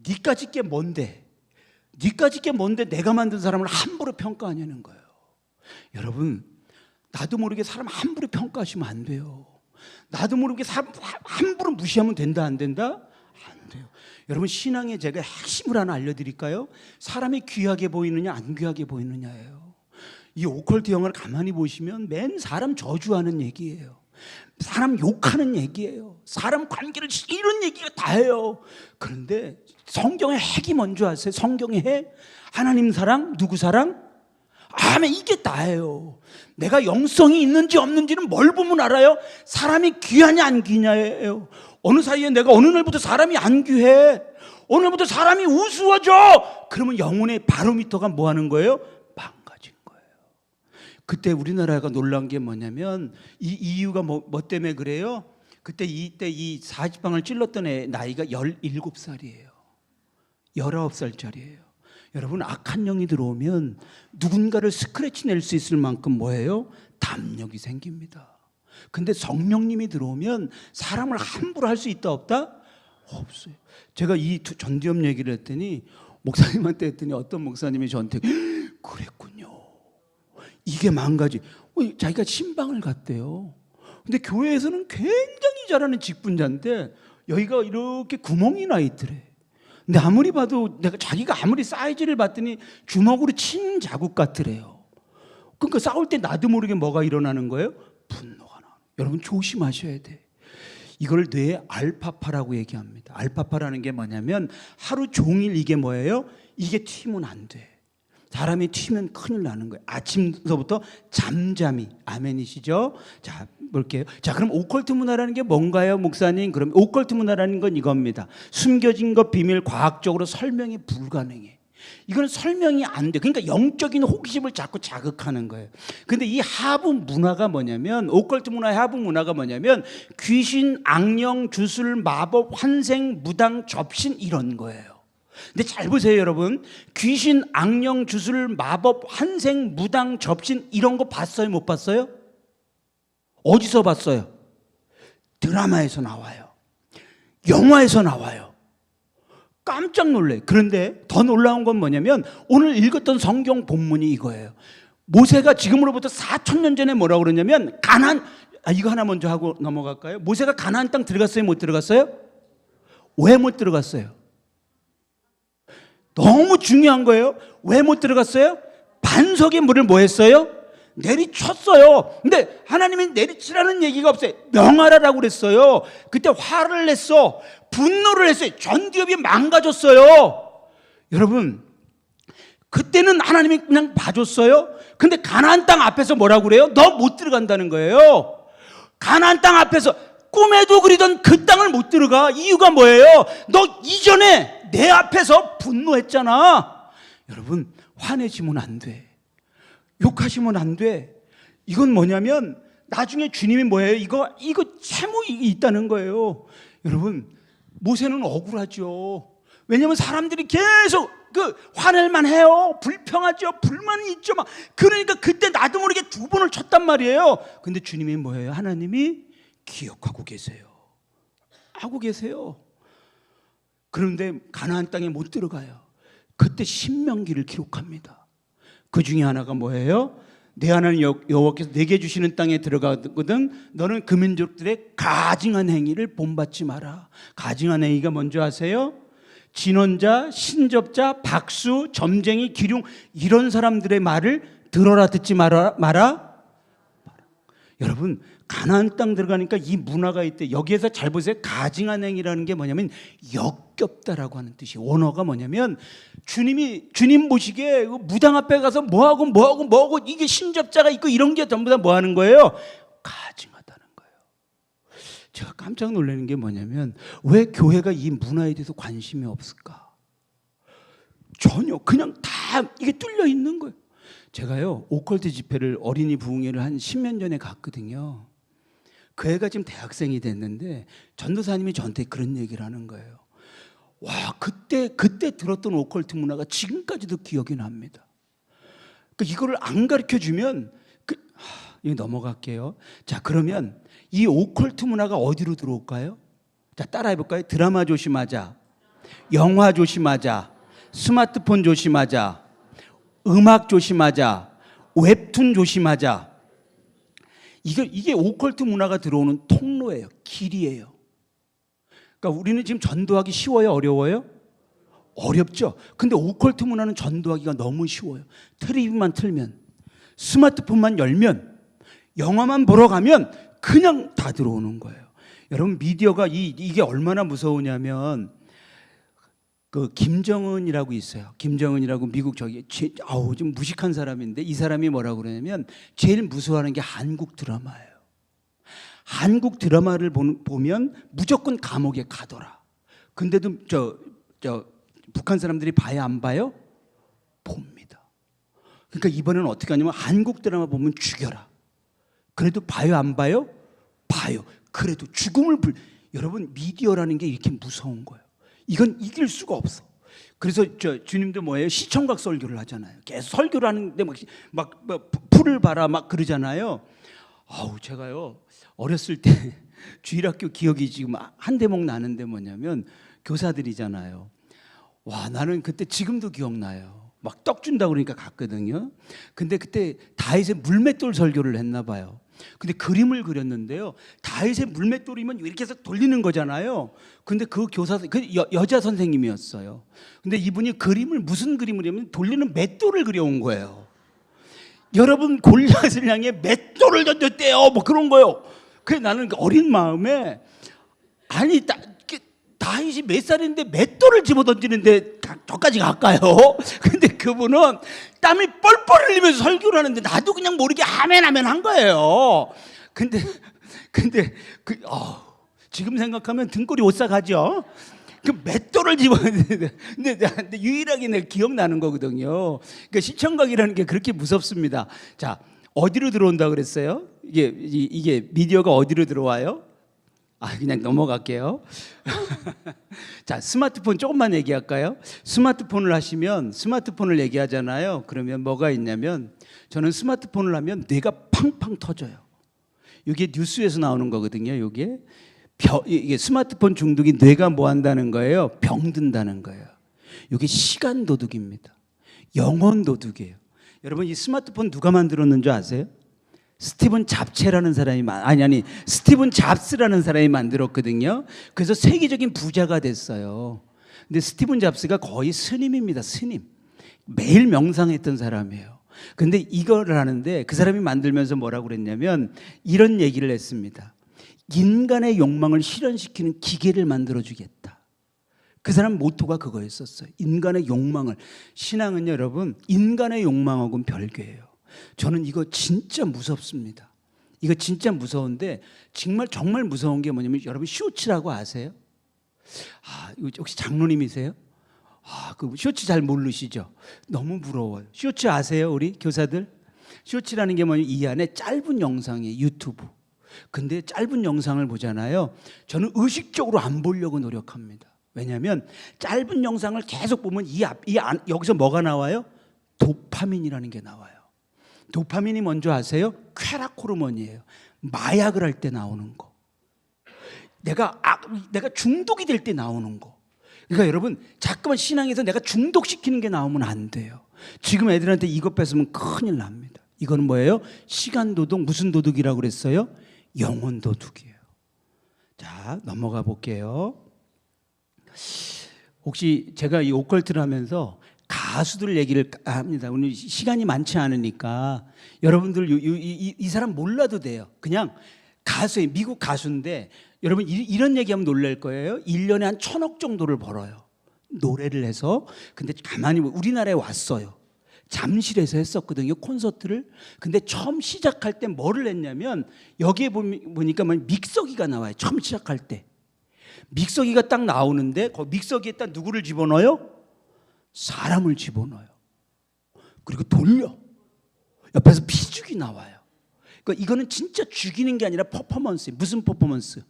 니까짓 게 뭔데? 니까짓 게 뭔데 내가 만든 사람을 함부로 평가하냐는 거예요. 여러분, 나도 모르게 사람 함부로 평가하시면 안 돼요. 나도 모르게 사람 함부로 무시하면 된다, 안 된다? 안 돼요. 여러분, 신앙에 제가 핵심을 하나 알려드릴까요? 사람이 귀하게 보이느냐 안 귀하게 보이느냐예요. 이 오컬트 영화를 가만히 보시면 맨 사람 저주하는 얘기예요. 사람 욕하는 얘기예요. 사람 관계를 이런 얘기가 다예요. 그런데 성경의 핵이 뭔지 아세요? 성경의 핵, 하나님 사랑, 누구 사랑? 아멘. 이게 다예요. 내가 영성이 있는지 없는지는 뭘 보면 알아요? 사람이 귀하냐 안 귀냐예요. 어느 사이에 내가 어느 날부터 사람이 안 귀해, 어느 날부터 사람이 우스워져, 그러면 영혼의 바로미터가 뭐 하는 거예요? 망가진 거예요. 그때 우리나라가 놀란 게 뭐냐면 이 이유가 뭐 때문에 그래요? 그때 이 40방을 찔렀던 애 나이가 17살이에요 19살짜리예요 여러분, 악한 영이 들어오면 누군가를 스크래치 낼 수 있을 만큼 뭐예요? 담력이 생깁니다. 근데 성령님이 들어오면 사람을 함부로 할 수 있다 없다? 없어요. 제가 이 전두엽 얘기를 했더니 목사님한테 했더니 어떤 목사님이 저한테 그랬군요. 이게 망가지. 자기가 신방을 갔대요. 근데 교회에서는 굉장히 잘하는 직분자인데 여기가 이렇게 구멍이 나 있더래. 근데 아무리 봐도 자기가 아무리 사이즈를 봤더니 주먹으로 친 자국 같더래요. 그러니까 싸울 때 나도 모르게 뭐가 일어나는 거예요? 분노가 나요. 여러분, 조심하셔야 돼. 이걸 뇌의 알파파라고 얘기합니다. 알파파라는 게 뭐냐면 하루 종일 이게 뭐예요? 이게 튀면 안 돼. 사람이 튀면 큰일 나는 거예요. 아침서부터 잠잠히. 아멘이시죠? 자, 볼게요. 자, 그럼 오컬트 문화라는 게 뭔가요, 목사님? 그럼 오컬트 문화라는 건 이겁니다. 숨겨진 것, 비밀, 과학적으로 설명이 불가능해. 이건 설명이 안 돼. 그러니까 영적인 호기심을 자꾸 자극하는 거예요. 근데 이 하부 문화가 뭐냐면, 오컬트 문화의 하부 문화가 뭐냐면 귀신, 악령, 주술, 마법, 환생, 무당, 접신 이런 거예요. 근데 잘 보세요, 여러분. 귀신, 악령, 주술, 마법, 환생, 무당, 접신 이런 거 봤어요, 못 봤어요? 어디서 봤어요? 드라마에서 나와요. 영화에서 나와요. 깜짝 놀래요. 그런데 더 놀라운 건 뭐냐면 오늘 읽었던 성경 본문이 이거예요. 모세가 지금으로부터 4,000년 전에 뭐라고 그러냐면 이거 하나 먼저 하고 넘어갈까요? 모세가 가나안 땅 들어갔어요, 못 들어갔어요? 왜 못 들어갔어요? 너무 중요한 거예요. 왜 못 들어갔어요? 반석의 물을 뭐 했어요? 내리쳤어요. 근데 하나님이 내리치라는 얘기가 없어요. 명하라라고 그랬어요. 그때 화를 냈어. 분노를 했어요. 전두엽이 망가졌어요. 여러분, 그때는 하나님이 그냥 봐줬어요. 근데 가나안 땅 앞에서 뭐라고 그래요? 너 못 들어간다는 거예요. 가나안 땅 앞에서 꿈에도 그리던 그 땅을 못 들어가. 이유가 뭐예요? 너 이전에 내 앞에서 분노했잖아. 여러분, 화내시면 안 돼. 욕하시면 안 돼. 이건 뭐냐면 나중에 주님이 뭐예요? 이거 채무이 있다는 거예요. 여러분, 모세는 억울하죠. 왜냐하면 사람들이 계속 화낼만 해요. 불평하죠. 불만이 있죠. 막. 그러니까 그때 나도 모르게 2번을 쳤단 말이에요. 근데 주님이 뭐예요? 하나님이 기억하고 계세요. 하고 계세요. 그런데 가나안 땅에 못 들어가요. 그때 신명기를 기록합니다. 그 중에 하나가 뭐예요? 내 하나님 여호와께서 내게 주시는 땅에 들어가거든 너는 그 민족들의 가증한 행위를 본받지 마라. 가증한 행위가 뭔지 아세요? 진언자, 신접자, 박수, 점쟁이, 기륭 이런 사람들의 말을 들어라 듣지 마라. 여러분 가나안 땅 들어가니까 이 문화가 있대. 여기에서 잘 보세요. 가증한 행위라는 게 뭐냐면 역겹다라고 하는 뜻이에요. 원어가 뭐냐면 주님 보시기에 무당 앞에 가서 뭐하고 이게 신접자가 있고 이런 게 전부 다 뭐 하는 거예요? 가증하다는 거예요. 제가 깜짝 놀라는 게 뭐냐면 왜 교회가 이 문화에 대해서 관심이 없을까? 전혀 그냥 다 이게 뚫려 있는 거예요. 제가요 오컬트 집회를 어린이 부흥회를 한 10년 전에 갔거든요. 그 애가 지금 대학생이 됐는데 전도사님이 저한테 그런 얘기를 하는 거예요. 와 그때 들었던 오컬트 문화가 지금까지도 기억이 납니다. 그러니까 이거를 안 가르쳐 주면 이거 넘어갈게요. 자 그러면 이 오컬트 문화가 어디로 들어올까요? 자 따라해 볼까요? 드라마 조심하자, 영화 조심하자, 스마트폰 조심하자, 음악 조심하자, 웹툰 조심하자. 이게 오컬트 문화가 들어오는 통로예요. 길이에요. 그러니까 우리는 지금 전도하기 쉬워요? 어려워요? 어렵죠. 근데 오컬트 문화는 전도하기가 너무 쉬워요. 텔레비만 틀면, 스마트폰만 열면, 영화만 보러 가면 그냥 다 들어오는 거예요. 여러분 미디어가 이게 얼마나 무서우냐면 그 김정은이라고 있어요. 김정은이라고 미국 좀 무식한 사람인데 이 사람이 뭐라고 그러냐면 제일 무서워하는 게 한국 드라마예요. 한국 드라마를 보면 무조건 감옥에 가더라. 근데도 북한 사람들이 봐야 안 봐요? 봅니다. 그러니까 이번에는 어떻게 하냐면 한국 드라마 보면 죽여라. 그래도 봐요 안 봐요? 봐요. 그래도 여러분 미디어라는 게 이렇게 무서운 거예요. 이건 이길 수가 없어. 그래서 주님도 뭐예요? 시청각 설교를 하잖아요. 계속 설교를 하는데 막 풀을 봐라 막 그러잖아요. 제가요 어렸을 때 주일학교 기억이 지금 한 대목 나는데 뭐냐면 교사들이잖아요. 와 나는 그때 지금도 기억나요. 막 떡 준다고 그러니까 갔거든요. 근데 그때 다윗의 물맷돌 설교를 했나 봐요. 근데 그림을 그렸는데요. 다윗의 물맷돌이면 이렇게 해서 돌리는 거잖아요. 근데 그 여자 선생님이었어요. 근데 이분이 무슨 그림을 그리냐면 돌리는 맷돌을 그려온 거예요. 여러분 골리앗을 향해 맷돌을 던졌대요. 뭐 그런 거요. 그래서 나는 어린 마음에 아니 다윗이 몇 살인데 맷돌을 집어 던지는데 저까지 갈까요? 근데 그분은 땀이 뻘뻘 흘리면서 설교를 하는데 나도 그냥 모르게 아멘 한 거예요. 근데 지금 생각하면 등골이 오싹하죠. 그 맷돌을 집었는데 근데 유일하게 내가 기억나는 거거든요. 그러니까 시청각이라는 게 그렇게 무섭습니다. 자 어디로 들어온다 그랬어요? 이게 미디어가 어디로 들어와요? 그냥 넘어갈게요. 자, 스마트폰 조금만 얘기할까요? 스마트폰을 하시면 스마트폰을 얘기하잖아요. 그러면 뭐가 있냐면 저는 스마트폰을 하면 뇌가 팡팡 터져요. 이게 뉴스에서 나오는 거거든요. 이게 스마트폰 중독이 뇌가 뭐 한다는 거예요? 병든다는 거예요. 이게 시간 도둑입니다. 영혼 도둑이에요. 여러분 이 스마트폰 누가 만들었는 줄 아세요? 스티븐 잡스라는 사람이 만들었거든요. 그래서 세계적인 부자가 됐어요. 근데 스티븐 잡스가 거의 스님입니다. 스님. 매일 명상했던 사람이에요. 근데 이걸 하는데 그 사람이 만들면서 뭐라고 그랬냐면 이런 얘기를 했습니다. 인간의 욕망을 실현시키는 기계를 만들어주겠다. 그 사람 모토가 그거였었어요. 인간의 욕망을. 신앙은요 여러분 인간의 욕망하고는 별개예요. 저는 이거 진짜 무섭습니다. 이거 진짜 무서운데 정말 무서운 게 뭐냐면 여러분 쇼츠라고 아세요? 혹시 장로님이세요? 그 쇼츠 잘 모르시죠? 너무 부러워요. 쇼츠 아세요 우리 교사들? 쇼츠라는 게 뭐냐면 이 안에 짧은 영상이에요. 유튜브. 근데 짧은 영상을 보잖아요. 저는 의식적으로 안 보려고 노력합니다. 왜냐하면 짧은 영상을 계속 보면 여기서 뭐가 나와요? 도파민이라는 게 나와요. 도파민이 뭔지 아세요? 쾌락 호르몬이에요. 마약을 할 때 나오는 거. 내가 중독이 될 때 나오는 거. 그러니까 여러분 자꾸만 신앙에서 내가 중독시키는 게 나오면 안 돼요. 지금 애들한테 이것 뺏으면 큰일 납니다. 이거는 뭐예요? 시간 도둑. 무슨 도둑이라고 그랬어요? 영혼 도둑이에요. 자, 넘어가 볼게요. 혹시 제가 이 오컬트를 하면서 가수들 얘기를 합니다. 오늘 시간이 많지 않으니까 여러분들 이 사람 몰라도 돼요. 그냥 가수예요. 미국 가수인데 여러분 이런 얘기하면 놀랄 거예요. 1년에 한 1,000억 정도를 벌어요. 노래를 해서. 근데 가만히 우리나라에 왔어요. 잠실에서 했었거든요, 콘서트를. 근데 처음 시작할 때 뭐를 했냐면 여기에 보니까 믹서기가 나와요. 처음 시작할 때 믹서기가 딱 나오는데 그 믹서기에 딱 누구를 집어넣어요? 사람을 집어넣어요. 그리고 돌려. 옆에서 피죽이 나와요. 그러니까 이거는 진짜 죽이는 게 아니라 퍼포먼스예요. 무슨 퍼포먼스?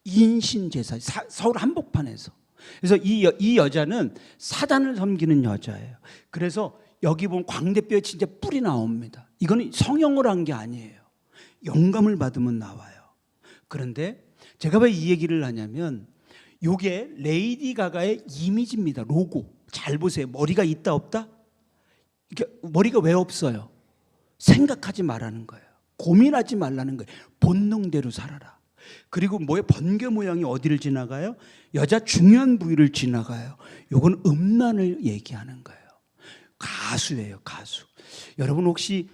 인신제사. 서울 한복판에서. 그래서 이 여자는 사단을 섬기는 여자예요. 그래서 여기 보면 광대뼈에 진짜 뿔이 나옵니다. 이거는 성형을 한 게 아니에요. 영감을 받으면 나와요. 그런데 제가 왜 이 얘기를 하냐면 이게 레이디 가가의 이미지입니다. 로고. 잘 보세요. 머리가 있다 없다? 머리가 왜 없어요? 생각하지 말라는 거예요. 고민하지 말라는 거예요. 본능대로 살아라. 그리고 뭐의 번개 모양이 어디를 지나가요? 여자 중요한 부위를 지나가요. 이건 음란을 얘기하는 거예요. 가수예요, 가수. 여러분 혹시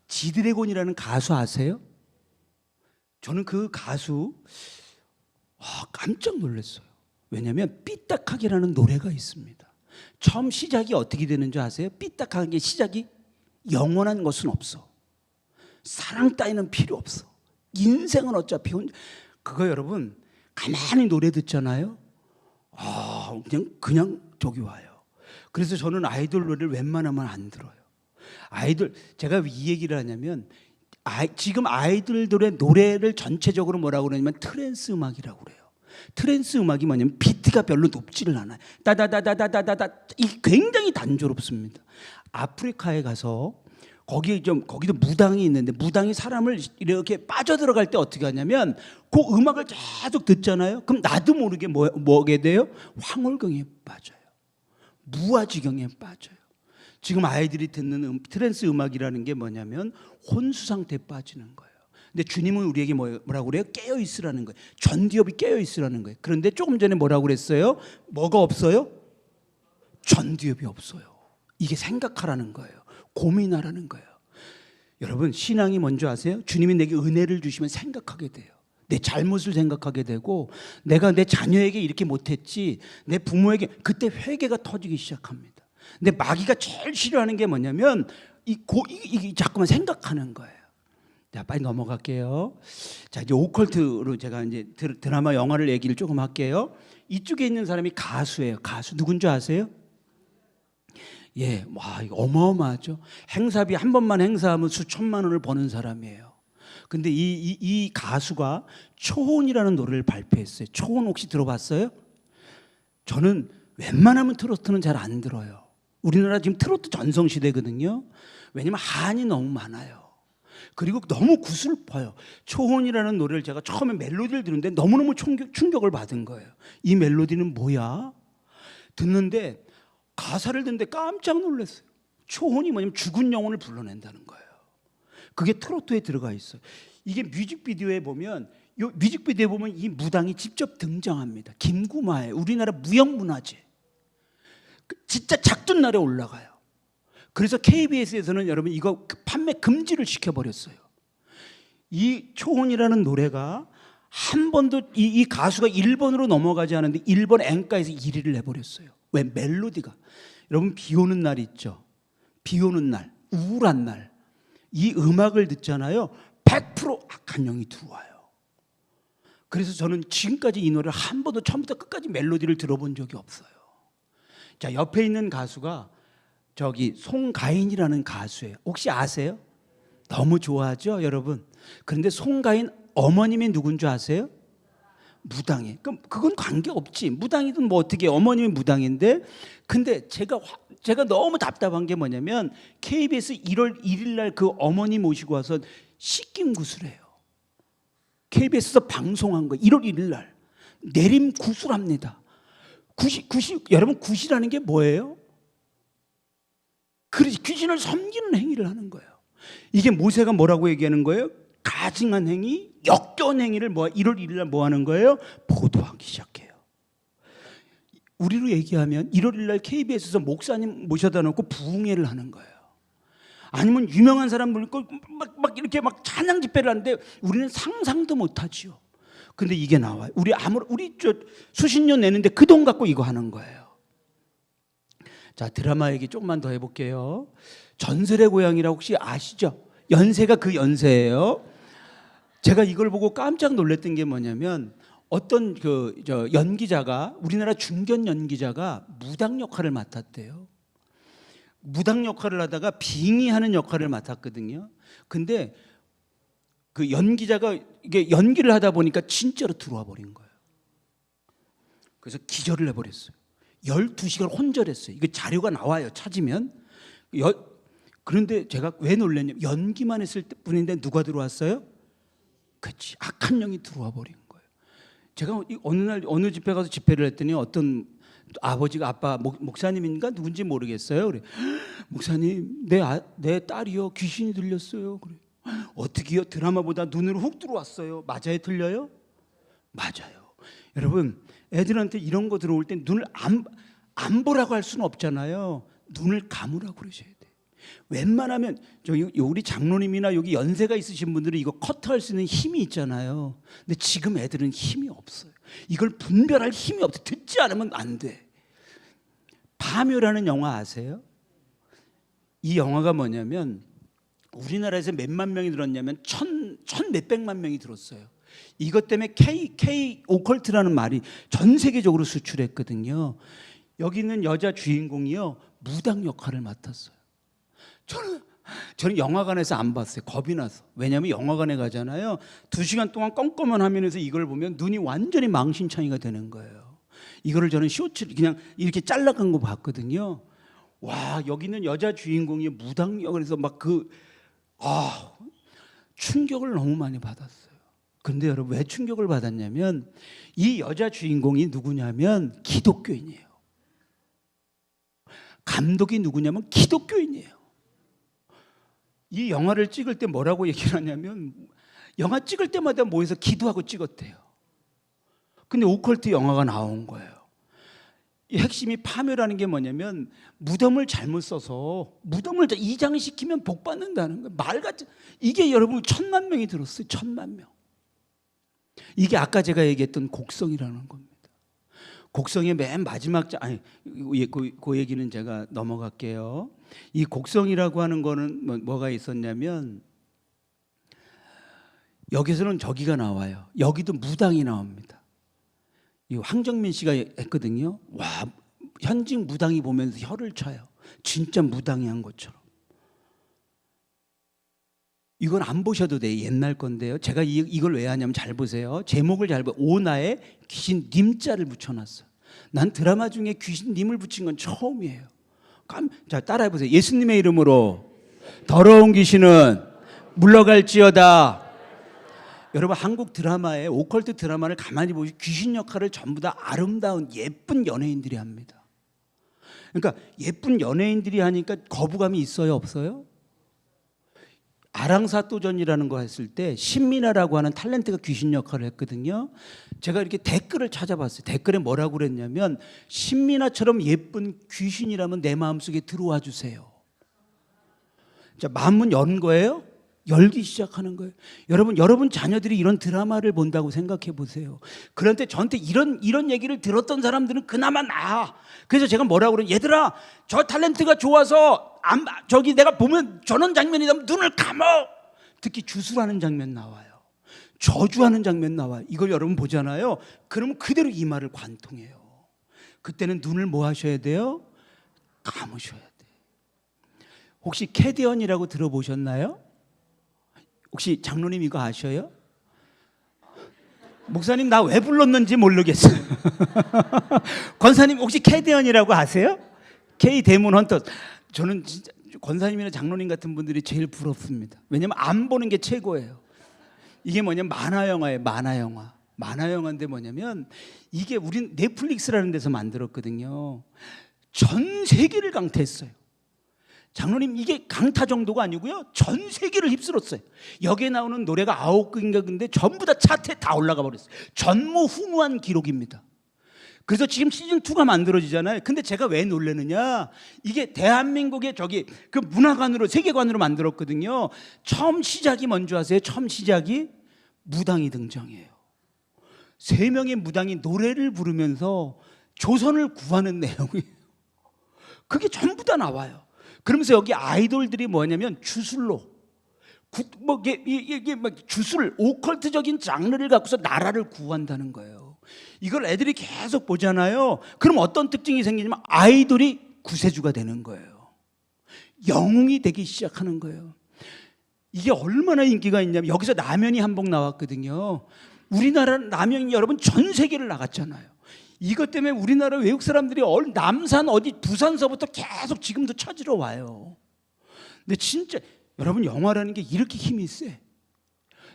지드래곤이라는 가수 아세요? 저는 그 가수 깜짝 놀랐어요. 왜냐하면 삐딱하게라는 노래가 있습니다. 처음 시작이 어떻게 되는 줄 아세요? 삐딱하게 시작이 영원한 것은 없어. 사랑 따위는 필요 없어. 인생은 어차피 그거 여러분 가만히 노래 듣잖아요. 그냥 저기 와요. 그래서 저는 아이돌 노래를 웬만하면 안 들어요. 아이돌 제가 왜 이 얘기를 하냐면 지금 아이돌들의 노래를 전체적으로 뭐라고 그러냐면 트랜스 음악이라고 그래요. 트랜스 음악이 뭐냐면 비트가 별로 높지를 않아요. 따다다다다다다다 이 굉장히 단조롭습니다. 아프리카에 가서 거기도 무당이 있는데 무당이 사람을 이렇게 빠져들어갈 때 어떻게 하냐면 그 음악을 계속 듣잖아요. 그럼 나도 모르게 뭐게 돼요? 황홀경에 빠져요. 무아지경에 빠져요. 지금 아이들이 듣는 트랜스 음악이라는 게 뭐냐면 혼수 상태에 빠지는 거예요. 근데 주님은 우리에게 뭐라고 그래요? 깨어 있으라는 거예요. 전두엽이 깨어 있으라는 거예요. 그런데 조금 전에 뭐라고 그랬어요? 뭐가 없어요? 전두엽이 없어요. 이게 생각하라는 거예요. 고민하라는 거예요. 여러분 신앙이 뭔지 아세요? 주님이 내게 은혜를 주시면 생각하게 돼요. 내 잘못을 생각하게 되고 내가 내 자녀에게 이렇게 못했지, 내 부모에게, 그때 회개가 터지기 시작합니다. 근데 마귀가 제일 싫어하는 게 뭐냐면 이 자꾸만 생각하는 거예요. 자, 빨리 넘어갈게요. 자, 이제 오컬트로 제가 이제 드라마 영화를 얘기를 조금 할게요. 이쪽에 있는 사람이 가수예요. 가수 누군지 아세요? 예, 와, 이거 어마어마하죠. 행사비 한 번만 행사하면 수천만 원을 버는 사람이에요. 근데 이 가수가 초혼이라는 노래를 발표했어요. 초혼 혹시 들어봤어요? 저는 웬만하면 트로트는 잘 안 들어요. 우리나라 지금 트로트 전성시대거든요. 왜냐면 한이 너무 많아요. 그리고 너무 구슬퍼요. 초혼이라는 노래를 제가 처음에 멜로디를 듣는데 너무너무 충격을 받은 거예요. 이 멜로디는 뭐야? 듣는데 가사를 듣는데 깜짝 놀랐어요. 초혼이 뭐냐면 죽은 영혼을 불러낸다는 거예요. 그게 트로트에 들어가 있어요. 이게 뮤직비디오에 보면 이 무당이 직접 등장합니다. 김구마예요. 우리나라 무형문화재. 진짜 작둔 날에 올라가요. 그래서 KBS에서는 여러분 이거 판매 금지를 시켜버렸어요. 이 초혼이라는 노래가 한 번도 이 가수가 일본으로 넘어가지 않았는데 일본 엔가에서 1위를 해버렸어요. 왜? 멜로디가. 여러분 비 오는 날 있죠. 비 오는 날, 우울한 날, 이 음악을 듣잖아요. 100% 악한 영이 들어와요. 그래서 저는 지금까지 이 노래를 한 번도 처음부터 끝까지 멜로디를 들어본 적이 없어요. 자, 옆에 있는 가수가 저기 송가인이라는 가수예요. 혹시 아세요? 너무 좋아하죠, 여러분? 그런데 송가인 어머님이 누군지 아세요? 무당이. 그럼 그건 관계없지. 무당이든 뭐 어떻게, 어머님이 무당인데. 근데 제가 너무 답답한 게 뭐냐면 KBS 1월 1일 날 그 어머니 모시고 와서 씻김구슬해요. KBS에서 방송한 거 1월 1일 날 내림 구슬합니다. 여러분 굿이라는 게 뭐예요? 귀신을 섬기는 행위를 하는 거예요. 이게 모세가 뭐라고 얘기하는 거예요? 가증한 행위, 역겨운 행위를 1월 1일 날 뭐 하는 거예요? 보도하기 시작해요. 우리로 얘기하면 1월 1일 날 KBS에서 목사님 모셔다 놓고 부흥회를 하는 거예요. 아니면 유명한 사람들 막 이렇게 막 찬양 집회를 하는데 우리는 상상도 못 하지요. 근데 이게 나와요. 우리 수십 년 내는데 그 돈 갖고 이거 하는 거예요. 자, 드라마 얘기 조금만 더 해볼게요. 전설의 고향이라고 혹시 아시죠? 연세가 그 연세예요. 제가 이걸 보고 깜짝 놀랐던 게 뭐냐면 어떤 연기자가, 우리나라 중견 연기자가 무당 역할을 맡았대요. 무당 역할을 하다가 빙의하는 역할을 맡았거든요. 근데 그 연기자가 이게 연기를 하다 보니까 진짜로 들어와 버린 거예요. 그래서 기절을 해버렸어요. 12시간 혼절했어요. 이거 자료가 나와요. 찾으면. 그런데 제가 왜 놀랐냐면 연기만 했을 뿐인데 누가 들어왔어요? 그치, 악한 영이 들어와 버린 거예요. 제가 어느 날 어느 집회 가서 집회를 했더니 어떤 아버지가, 아빠 목사님인가 누군지 모르겠어요. 그래, 목사님 내 딸이요 귀신이 들렸어요. 그래, 어떻게요? 드라마보다 눈으로 훅 들어왔어요. 맞아요, 틀려요? 맞아요. 여러분, 애들한테 이런 거 들어올 때 눈을 안 보라고 할 수는 없잖아요. 눈을 감으라고 그러셔야 돼요. 웬만하면 우리 장로님이나 여기 연세가 있으신 분들은 이거 커트할 수 있는 힘이 있잖아요. 근데 지금 애들은 힘이 없어요. 이걸 분별할 힘이 없어. 듣지 않으면 안 돼. 파묘라는 영화 아세요? 이 영화가 뭐냐면 우리나라에서 몇만 명이 들었냐면 천 몇백만 명이 들었어요. 이것 때문에 K 오컬트라는 말이 전 세계적으로 수출했거든요. 여기 있는 여자 주인공이요 무당 역할을 맡았어요. 저는 영화관에서 안 봤어요. 겁이 나서. 왜냐하면 영화관에 가잖아요. 2시간 동안 껌껌한 화면에서 이걸 보면 눈이 완전히 망신창이가 되는 거예요. 이거를 저는 쇼츠를 그냥 이렇게 잘라간 거 봤거든요. 와, 여기 있는 여자 주인공이 무당 역을해서 충격을 너무 많이 받았어요. 근데 여러분, 왜 충격을 받았냐면 이 여자 주인공이 누구냐면 기독교인이에요. 감독이 누구냐면 기독교인이에요. 이 영화를 찍을 때 뭐라고 얘기를 하냐면 영화 찍을 때마다 모여서 기도하고 찍었대요. 근데 오컬트 영화가 나온 거예요. 이 핵심이 파묘라는 게 뭐냐면 무덤을 잘못 써서 무덤을 이장시키면 복 받는다는 거예요. 말같이. 이게 여러분 1000만 명이 들었어요. 1000만 명. 이게 아까 제가 얘기했던 곡성이라는 겁니다. 곡성의 맨 마지막 그 얘기는 제가 넘어갈게요. 이 곡성이라고 하는 거는 뭐가 있었냐면 여기서는 저기가 나와요. 여기도 무당이 나옵니다. 이 황정민 씨가 했거든요. 와, 현직 무당이 보면서 혀를 차요. 진짜 무당이 한 것처럼. 이건 안 보셔도 돼요. 옛날 건데요. 제가 이걸 왜 하냐면 잘 보세요. 제목을 잘 보세요. 오나에 귀신 님자를 붙여놨어요. 난 드라마 중에 귀신 님을 붙인 건 처음이에요. 자, 따라해 보세요. 예수님의 이름으로 더러운 귀신은 물러갈지어다. 여러분, 한국 드라마에 오컬트 드라마를 가만히 보시면 귀신 역할을 전부 다 아름다운 예쁜 연예인들이 합니다. 그러니까 예쁜 연예인들이 하니까 거부감이 있어요, 없어요? 아랑사또전이라는 거 했을 때 신민아라고 하는 탤런트가 귀신 역할을 했거든요. 제가 이렇게 댓글을 찾아봤어요. 댓글에 뭐라고 그랬냐면 신민아처럼 예쁜 귀신이라면 내 마음속에 들어와 주세요. 자, 마음문 연 거예요? 열기 시작하는 거예요. 여러분 자녀들이 이런 드라마를 본다고 생각해 보세요. 그런데 저한테 이런 얘기를 들었던 사람들은 그나마 나아. 그래서 제가 뭐라고 그러냐, 얘들아, 저 탤런트가 좋아서 저기 내가 보면 저런 장면이 나면 눈을 감어. 특히 주술하는 장면 나와요. 저주하는 장면 나와요. 이걸 여러분 보잖아요. 그러면 그대로 이 말을 관통해요. 그때는 눈을 뭐 하셔야 돼요? 감으셔야 돼요. 혹시 캐디언이라고 들어보셨나요? 혹시 장로님 이거 아셔요? 목사님 나 왜 불렀는지 모르겠어요. 권사님 혹시 캐디언이라고 아세요? K 데몬 헌터. 저는 진짜 권사님이나 장로님 같은 분들이 제일 부럽습니다. 왜냐면 안 보는 게 최고예요. 이게 뭐냐면 만화 영화예요. 만화 영화. 만화 영화인데 뭐냐면 이게 우린 넷플릭스라는 데서 만들었거든요. 전 세계를 강타했어요. 장로님, 이게 강타 정도가 아니고요, 전 세계를 휩쓸었어요. 여기에 나오는 노래가 9곡인가 근데 전부 다 차트에 다 올라가 버렸어요. 전무후무한 기록입니다. 그래서 지금 시즌2가 만들어지잖아요. 근데 제가 왜 놀라느냐, 이게 대한민국의 그 문화관으로, 세계관으로 만들었거든요. 처음 시작이 뭔지 아세요? 처음 시작이 무당이 등장해요. 3명의 무당이 노래를 부르면서 조선을 구하는 내용이에요. 그게 전부 다 나와요. 그러면서 여기 아이돌들이 뭐냐면 주술로 이게 막 주술, 오컬트적인 장르를 갖고서 나라를 구한다는 거예요. 이걸 애들이 계속 보잖아요. 그럼 어떤 특징이 생기냐면 아이돌이 구세주가 되는 거예요. 영웅이 되기 시작하는 거예요. 이게 얼마나 인기가 있냐면 여기서 라면이 한복 나왔거든요. 우리나라 라면이 여러분 전 세계를 나갔잖아요. 이것 때문에 우리나라 외국 사람들이 남산 어디 부산서부터 계속 지금도 찾으러 와요. 근데 진짜 여러분, 영화라는 게 이렇게 힘이 세.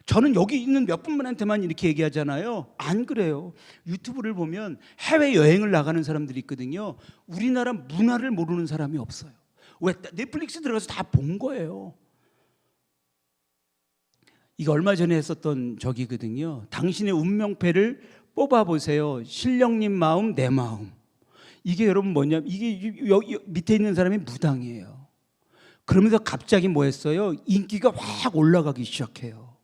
저는 여기 있는 몇 분만한테만 이렇게 얘기하잖아요. 안 그래요. 유튜브를 보면 해외여행을 나가는 사람들이 있거든요. 우리나라 문화를 모르는 사람이 없어요. 왜? 넷플릭스 들어가서 다 본 거예요. 이거 얼마 전에 했었던 저기거든요. 당신의 운명패를 뽑아보세요. 신령님 마음, 내 마음. 이게 여러분 뭐냐, 이게 여기 밑에 있는 사람이 무당이에요. 그러면서 갑자기 뭐 했어요? 인기가 확 올라가기 시작해요.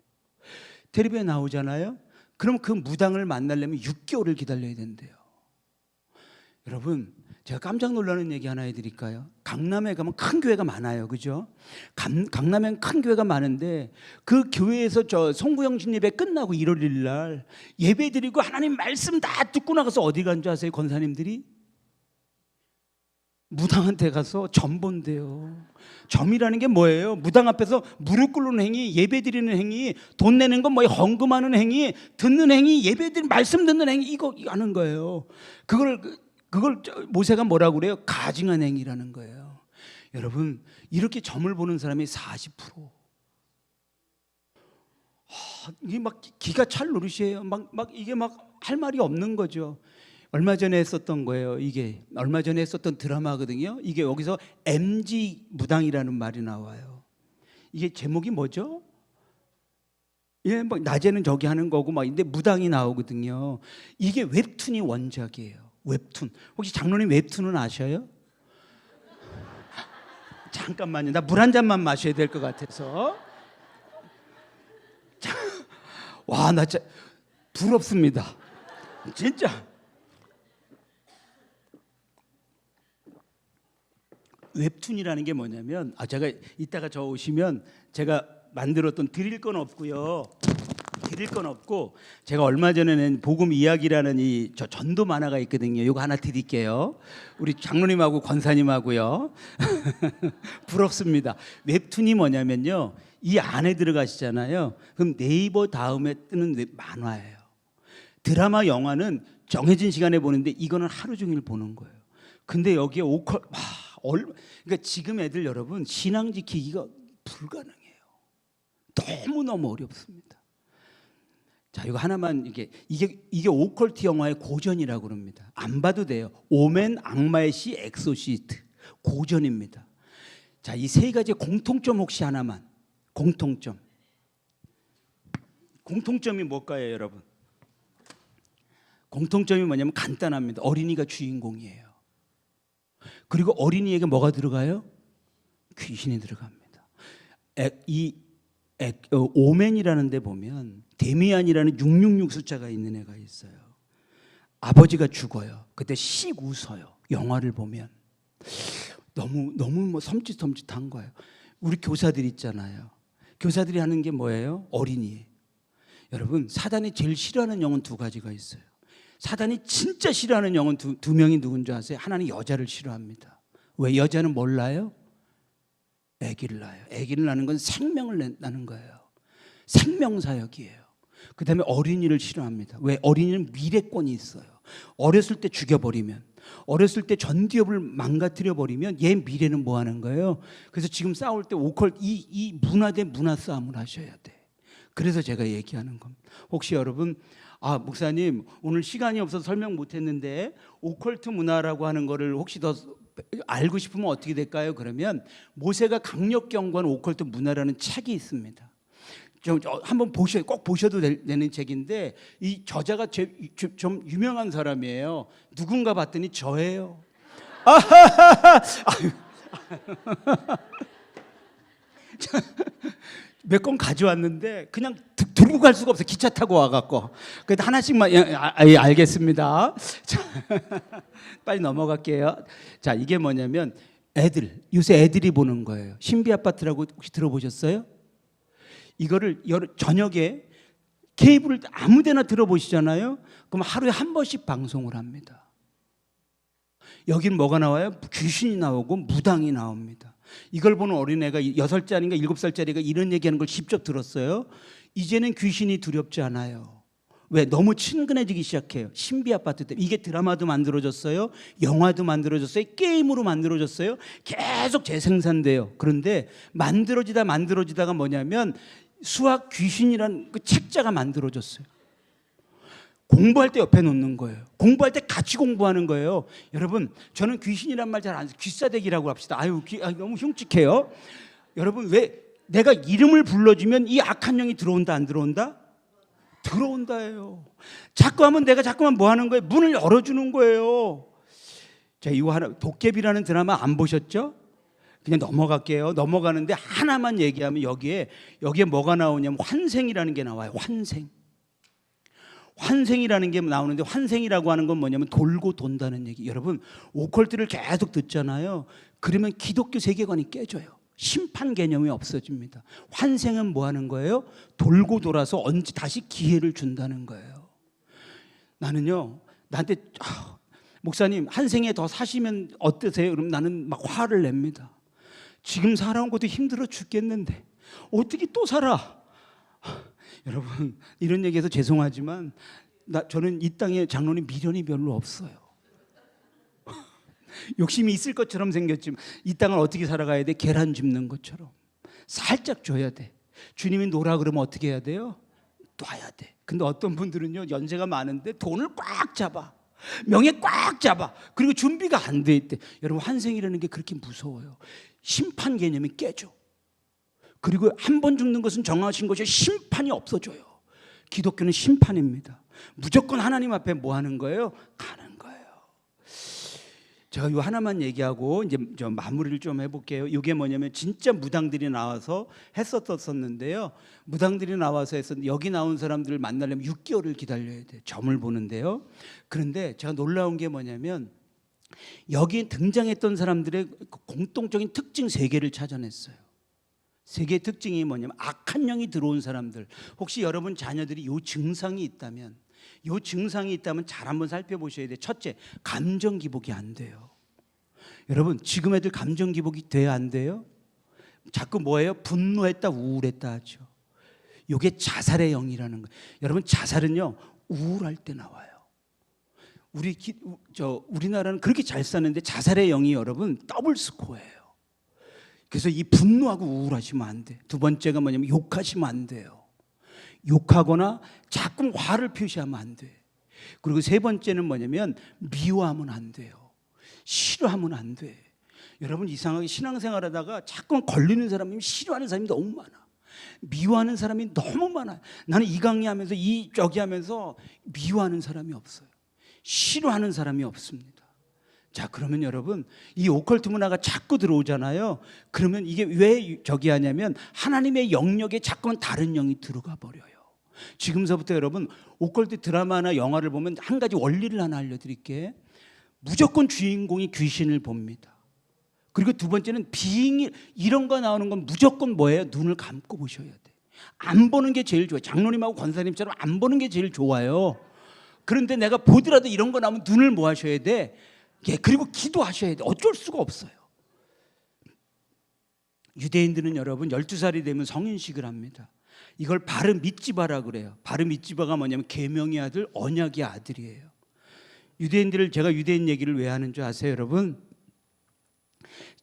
텔레비에 나오잖아요. 그럼 그 무당을 만나려면 6개월을 기다려야 된대요. 여러분, 제가 깜짝 놀라는 얘기 하나 해드릴까요? 강남에 가면 큰 교회가 많아요, 그죠? 강남엔 큰 교회가 많은데 그 교회에서 저 송구영신 예배 끝나고 1월 1일 날 예배 드리고 하나님 말씀 다 듣고 나가서 어디 간 줄 아세요? 권사님들이 무당한테 가서 점 본대요. 점이라는 게 뭐예요? 무당 앞에서 무릎 꿇는 행위, 예배 드리는 행위, 돈 내는 건 뭐 헌금하는 행위, 듣는 행위, 예배 드리는 말씀 듣는 행위, 이거 하는 거예요. 그걸 모세가 뭐라고 그래요? 가증한 행위라는 거예요. 여러분, 이렇게 점을 보는 사람이 40%. 이게 막 기가 찰 노릇이에요. 이게 막 할 말이 없는 거죠. 얼마 전에 했었던 거예요. 이게 얼마 전에 했었던 드라마거든요. 이게 여기서 MG 무당이라는 말이 나와요. 이게 제목이 뭐죠? 예, 뭐 낮에는 저기 하는 거고 막 근데 무당이 나오거든요. 이게 웹툰이 원작이에요. 웹툰. 혹시 장로님 웹툰은 아셔요? 잠깐만요. 나 물 한 잔만 마셔야 될 것 같아서. 와, 나 진짜 부럽습니다. 진짜. 웹툰이라는 게 뭐냐면 제가 이따가 저 오시면 제가 만들었던 드릴 건 없고요. 드릴 건 없고 제가 얼마 전에 낸 복음 이야기라는 저 전도 만화가 있거든요. 이거 하나 드릴게요. 우리 장로님하고 권사님하고요. 부럽습니다. 웹툰이 뭐냐면요. 이 안에 들어가시잖아요. 그럼 네이버 다음에 뜨는 만화예요. 드라마, 영화는 정해진 시간에 보는데 이거는 하루 종일 보는 거예요. 근데 여기에 그러니까 지금 애들 여러분 신앙 지키기가 불가능해요. 너무너무 어렵습니다. 자, 이거 하나만 이게 오컬트 영화의 고전이라고 그럽니다. 안 봐도 돼요. 오멘, 악마의 시, 엑소시스트. 고전입니다. 자, 이 세 가지 공통점 혹시 하나만. 공통점이 뭘까요, 여러분? 공통점이 뭐냐면 간단합니다. 어린이가 주인공이에요. 그리고 어린이에게 뭐가 들어가요? 귀신이 들어갑니다. 오멘이라는 데 보면 데미안이라는 666 숫자가 있는 애가 있어요. 아버지가 죽어요. 그때 씩 웃어요. 영화를 보면 너무 뭐 섬찟한 거예요. 우리 교사들 있잖아요. 교사들이 하는 게 뭐예요? 어린이. 여러분, 사단이 제일 싫어하는 영은 2가지가 있어요. 사단이 진짜 싫어하는 영은 두 명이 누군지 아세요? 하나는 여자를 싫어합니다. 왜? 여자는 뭘 낳아요? 아기를 낳아요. 아기를 낳는 건 생명을 낳는 거예요. 생명사역이에요. 그 다음에 어린이를 싫어합니다. 왜? 어린이는 미래권이 있어요. 어렸을 때 죽여버리면, 어렸을 때 전기업을 망가뜨려버리면 얘 미래는 뭐 하는 거예요? 그래서 지금 싸울 때 이 문화 대 문화 싸움을 하셔야 돼. 그래서 제가 얘기하는 겁니다. 혹시 여러분 아, 목사님 오늘 시간이 없어서 설명 못했는데 오컬트 문화라고 하는 거를 혹시 더 알고 싶으면 어떻게 될까요? 그러면 모세가 강력 경고한 오컬트 문화라는 책이 있습니다. 한번 꼭 보셔도 되는 책인데 이 저자가 좀 유명한 사람이에요. 누군가 봤더니 저예요. 몇 권 가져왔는데 그냥 들고 갈 수가 없어. 기차 타고 와갖고. 그래도 하나씩만. 알겠습니다. 자, 빨리 넘어갈게요. 자, 이게 뭐냐면 요새 애들이 보는 거예요. 신비 아파트라고 혹시 들어보셨어요? 이거를 저녁에 케이블을 아무데나 들어보시잖아요. 그럼 하루에 한 번씩 방송을 합니다. 여긴 뭐가 나와요? 귀신이 나오고 무당이 나옵니다. 이걸 보는 어린애가 6살짜리인가 7살짜리가 이런 얘기하는 걸 직접 들었어요. 이제는 귀신이 두렵지 않아요. 왜? 너무 친근해지기 시작해요. 신비 아파트 때문에. 이게 드라마도 만들어졌어요. 영화도 만들어졌어요. 게임으로 만들어졌어요. 계속 재생산돼요. 그런데 만들어지다가 뭐냐면 수학 귀신이라는 그 책자가 만들어졌어요. 공부할 때 옆에 놓는 거예요. 공부할 때 같이 공부하는 거예요. 여러분, 저는 귀신이란 말 잘 안 써요. 귀싸대기라고 합시다. 너무 흉측해요. 여러분, 왜 내가 이름을 불러주면 이 악한 영이 들어온다 안 들어온다? 들어온다예요. 내가 자꾸만 뭐 하는 거예요? 문을 열어주는 거예요. 자, 이거 하나, 도깨비라는 드라마 안 보셨죠? 그냥 넘어갈게요. 넘어가는데 하나만 얘기하면 여기에 뭐가 나오냐면 환생이라는 게 나와요. 환생이라는 게 나오는데, 환생이라고 하는 건 뭐냐면 돌고 돈다는 얘기. 여러분, 오컬트를 계속 듣잖아요. 그러면 기독교 세계관이 깨져요. 심판 개념이 없어집니다. 환생은 뭐 하는 거예요? 돌고 돌아서 언제 다시 기회를 준다는 거예요. 나는요, 나한테 목사님 한 생에 더 사시면 어떠세요? 그럼 나는 막 화를 냅니다. 지금 살아온 것도 힘들어 죽겠는데 어떻게 또 살아? 여러분, 이런 얘기해서 죄송하지만 저는 이 땅에 장로님 미련이 별로 없어요. 욕심이 있을 것처럼 생겼지만 이 땅을 어떻게 살아가야 돼? 계란 줍는 것처럼 살짝 줘야 돼. 주님이 놓으라 그러면 어떻게 해야 돼요? 놔야 돼. 근데 어떤 분들은요, 연세가 많은데 돈을 꽉 잡아, 명예 꽉 잡아, 그리고 준비가 안 돼 있대. 여러분, 환생이라는 게 그렇게 무서워요. 심판 개념이 깨져. 그리고 한 번 죽는 것은 정하신 것이 심판이 없어져요. 기독교는 심판입니다. 무조건 하나님 앞에 뭐 하는 거예요? 가는 거예요. 제가 이 하나만 얘기하고 이제 좀 마무리를 좀 해볼게요. 이게 뭐냐면 진짜 무당들이 나와서 했었었는데요. 무당들이 나와서 했었는데 여기 나온 사람들을 만나려면 6개월을 기다려야 돼요. 점을 보는데요. 그런데 제가 놀라운 게 뭐냐면 여기 등장했던 사람들의 공통적인 특징 3개를 찾아냈어요. 3개의 특징이 뭐냐면 악한 영이 들어온 사람들, 혹시 여러분 자녀들이 이 증상이 있다면 잘 한번 살펴보셔야 돼요. 첫째, 감정 기복이 안 돼요. 여러분, 지금 애들 감정 기복이 돼야 안 돼요? 자꾸 뭐예요? 분노했다, 우울했다 하죠. 이게 자살의 영이라는 거예요. 여러분, 자살은요 우울할 때 나와요. 우리나라는 그렇게 잘 사는데 자살의 영이 여러분 더블 스코어예요. 그래서 이 분노하고 우울하시면 안 돼. 두 번째가 뭐냐면 욕하시면 안 돼요. 욕하거나 자꾸 화를 표시하면 안 돼. 그리고 세 번째는 뭐냐면 미워하면 안 돼요. 싫어하면 안 돼. 여러분, 이상하게 신앙생활하다가 자꾸 걸리는 사람이, 싫어하는 사람이 너무 많아. 미워하는 사람이 너무 많아요. 나는 이 강의하면서 저기 하면서 미워하는 사람이 없어요. 싫어하는 사람이 없습니다. 자, 그러면 여러분, 이 오컬트 문화가 자꾸 들어오잖아요. 그러면 이게 왜 저기 하냐면 하나님의 영역에 자꾸만 다른 영이 들어가 버려요. 지금서부터 여러분, 오컬트 드라마나 영화를 보면 한 가지 원리를 하나 알려드릴게. 무조건 주인공이 귀신을 봅니다. 그리고 두 번째는 이런 거 나오는 건 무조건 뭐예요? 눈을 감고 보셔야 돼. 안 보는 게 제일 좋아요. 장로님하고 권사님처럼 안 보는 게 제일 좋아요. 그런데 내가 보더라도 이런 거 나오면 눈을 뭐 하셔야 돼? 그리고 기도하셔야 돼. 어쩔 수가 없어요. 유대인들은 여러분 12살이 되면 성인식을 합니다. 이걸 바르 미츠바라 그래요. 바르 미츠바가 뭐냐면 계명의 아들, 언약의 아들이에요. 제가 유대인 얘기를 왜 하는 줄 아세요, 여러분?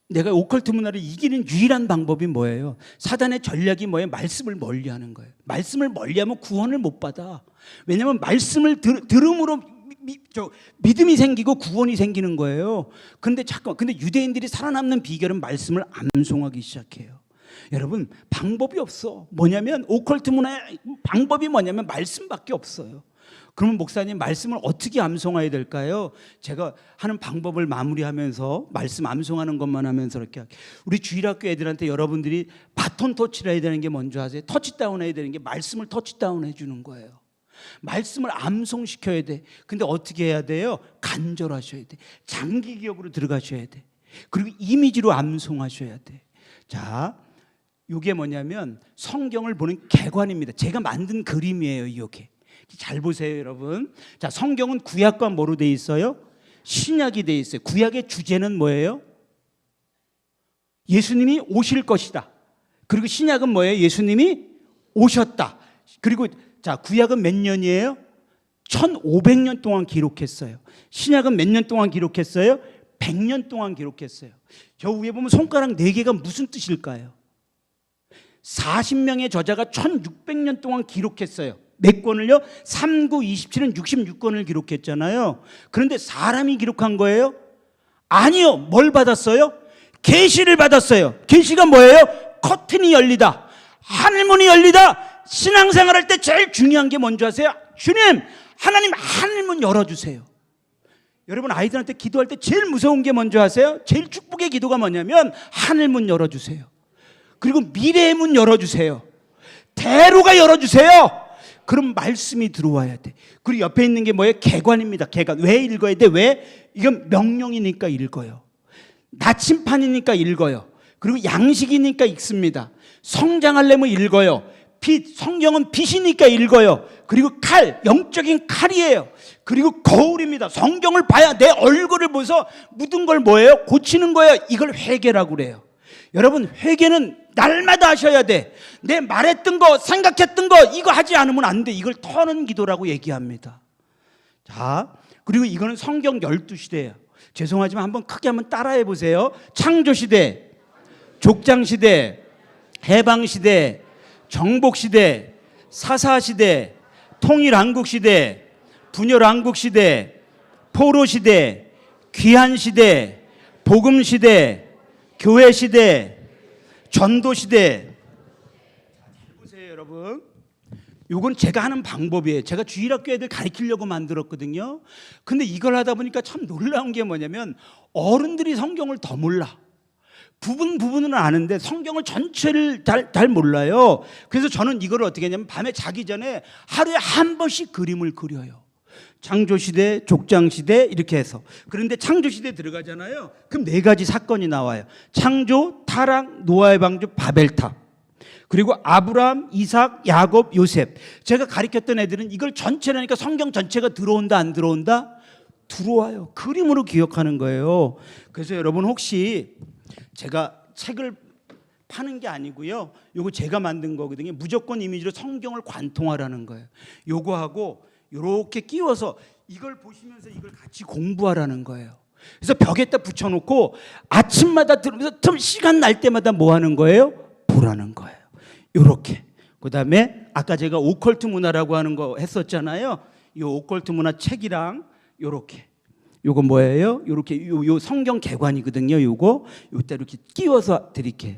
내가 오컬트 문화를 이기는 유일한 방법이 뭐예요? 사단의 전략이 뭐예요? 말씀을 멀리하는 거예요. 말씀을 멀리하면 구원을 못 받아. 왜냐하면 말씀을 들음으로 믿음이 생기고 구원이 생기는 거예요. 근데 유대인들이 살아남는 비결은 말씀을 암송하기 시작해요. 여러분, 방법이 없어. 뭐냐면 오컬트 문화의 방법이 뭐냐면 말씀밖에 없어요. 그러면 목사님, 말씀을 어떻게 암송해야 될까요? 제가 하는 방법을 마무리하면서 말씀 암송하는 것만 하면서 이렇게 할게요. 우리 주일학교 애들한테 여러분들이 바톤 터치를 해야 되는 게 뭔지 아세요? 터치다운 해야 되는 게 말씀을 터치다운 해주는 거예요. 말씀을 암송시켜야 돼. 근데 어떻게 해야 돼요? 간절하셔야 돼. 장기 기억으로 들어가셔야 돼. 그리고 이미지로 암송하셔야 돼. 자, 이게 뭐냐면 성경을 보는 개관입니다. 제가 만든 그림이에요. 이게 잘 보세요, 여러분. 자, 성경은 구약과 뭐로 돼 있어요? 신약이 돼 있어요. 구약의 주제는 뭐예요? 예수님이 오실 것이다. 그리고 신약은 뭐예요? 예수님이 오셨다. 그리고 자, 구약은 몇 년이에요? 1500년 동안 기록했어요. 신약은 몇 년 동안 기록했어요? 100년 동안 기록했어요. 저 위에 보면 손가락 4개가 무슨 뜻일까요? 40명의 저자가 1600년 동안 기록했어요. 몇 권을요? 3, 9, 27은 66권을 기록했잖아요. 그런데 사람이 기록한 거예요? 아니요. 뭘 받았어요? 계시를 받았어요. 계시가 뭐예요? 커튼이 열리다. 하늘문이 열리다. 신앙생활할 때 제일 중요한 게 뭔지 아세요? 주님, 하나님 하늘문 열어주세요. 여러분, 아이들한테 기도할 때 제일 무서운 게 뭔지 아세요? 제일 축복의 기도가 뭐냐면 하늘문 열어주세요. 그리고 미래의 문 열어주세요. 대로가 열어주세요. 그럼 말씀이 들어와야 돼. 그리고 옆에 있는 게 뭐예요? 개관입니다. 개관. 왜 읽어야 돼? 왜? 이건 명령이니까 읽어요. 나침판이니까 읽어요. 그리고 양식이니까 읽습니다. 성장하려면 읽어요. 빛, 성경은 빛이니까 읽어요. 그리고 칼, 영적인 칼이에요. 그리고 거울입니다. 성경을 봐야 내 얼굴을 보면서 묻은 걸 뭐예요? 고치는 거예요. 이걸 회개라고 그래요. 여러분, 회개는 날마다 하셔야 돼. 내 말했던 거, 생각했던 거 이거 하지 않으면 안 돼. 이걸 터는 기도라고 얘기합니다. 자, 그리고 이거는 성경 12시대예요. 죄송하지만 한번 크게 한번 따라해 보세요. 창조시대, 족장시대, 해방시대, 정복시대, 사사시대, 통일한국시대, 분열한국시대, 포로시대, 귀한시대, 복음시대, 교회시대, 전도시대. 보세요, 여러분. 이건 제가 하는 방법이에요. 제가 주일학교 애들 가르치려고 만들었거든요. 근데 이걸 하다 보니까 참 놀라운 게 뭐냐면 어른들이 성경을 더 몰라. 부분은 아는데 성경을 전체를 잘 몰라요. 그래서 저는 이걸 어떻게 했냐면 밤에 자기 전에 하루에 한 번씩 그림을 그려요. 창조시대, 족장시대 이렇게 해서. 그런데 창조시대 들어가잖아요. 그럼 4가지 사건이 나와요. 창조, 타락, 노아의 방주, 바벨탑. 그리고 아브라함, 이삭, 야곱, 요셉. 제가 가르쳤던 애들은 이걸 전체라니까 성경 전체가 들어온다 안 들어온다? 들어와요. 그림으로 기억하는 거예요. 그래서 여러분, 혹시 제가 책을 파는 게 아니고요. 요거 제가 만든 거거든요. 무조건 이미지로 성경을 관통하라는 거예요. 요거하고 이렇게 끼워서 이걸 보시면서 이걸 같이 공부하라는 거예요. 그래서 벽에다 붙여놓고 아침마다 들으면서 시간 날 때마다 뭐 하는 거예요? 보라는 거예요. 이렇게. 그다음에 아까 제가 오컬트 문화라고 하는 거 했었잖아요. 이 오컬트 문화 책이랑 이렇게. 요거 뭐예요? 요렇게 요 성경 개관이거든요. 요거 요때 이렇게 끼워서 드릴게요.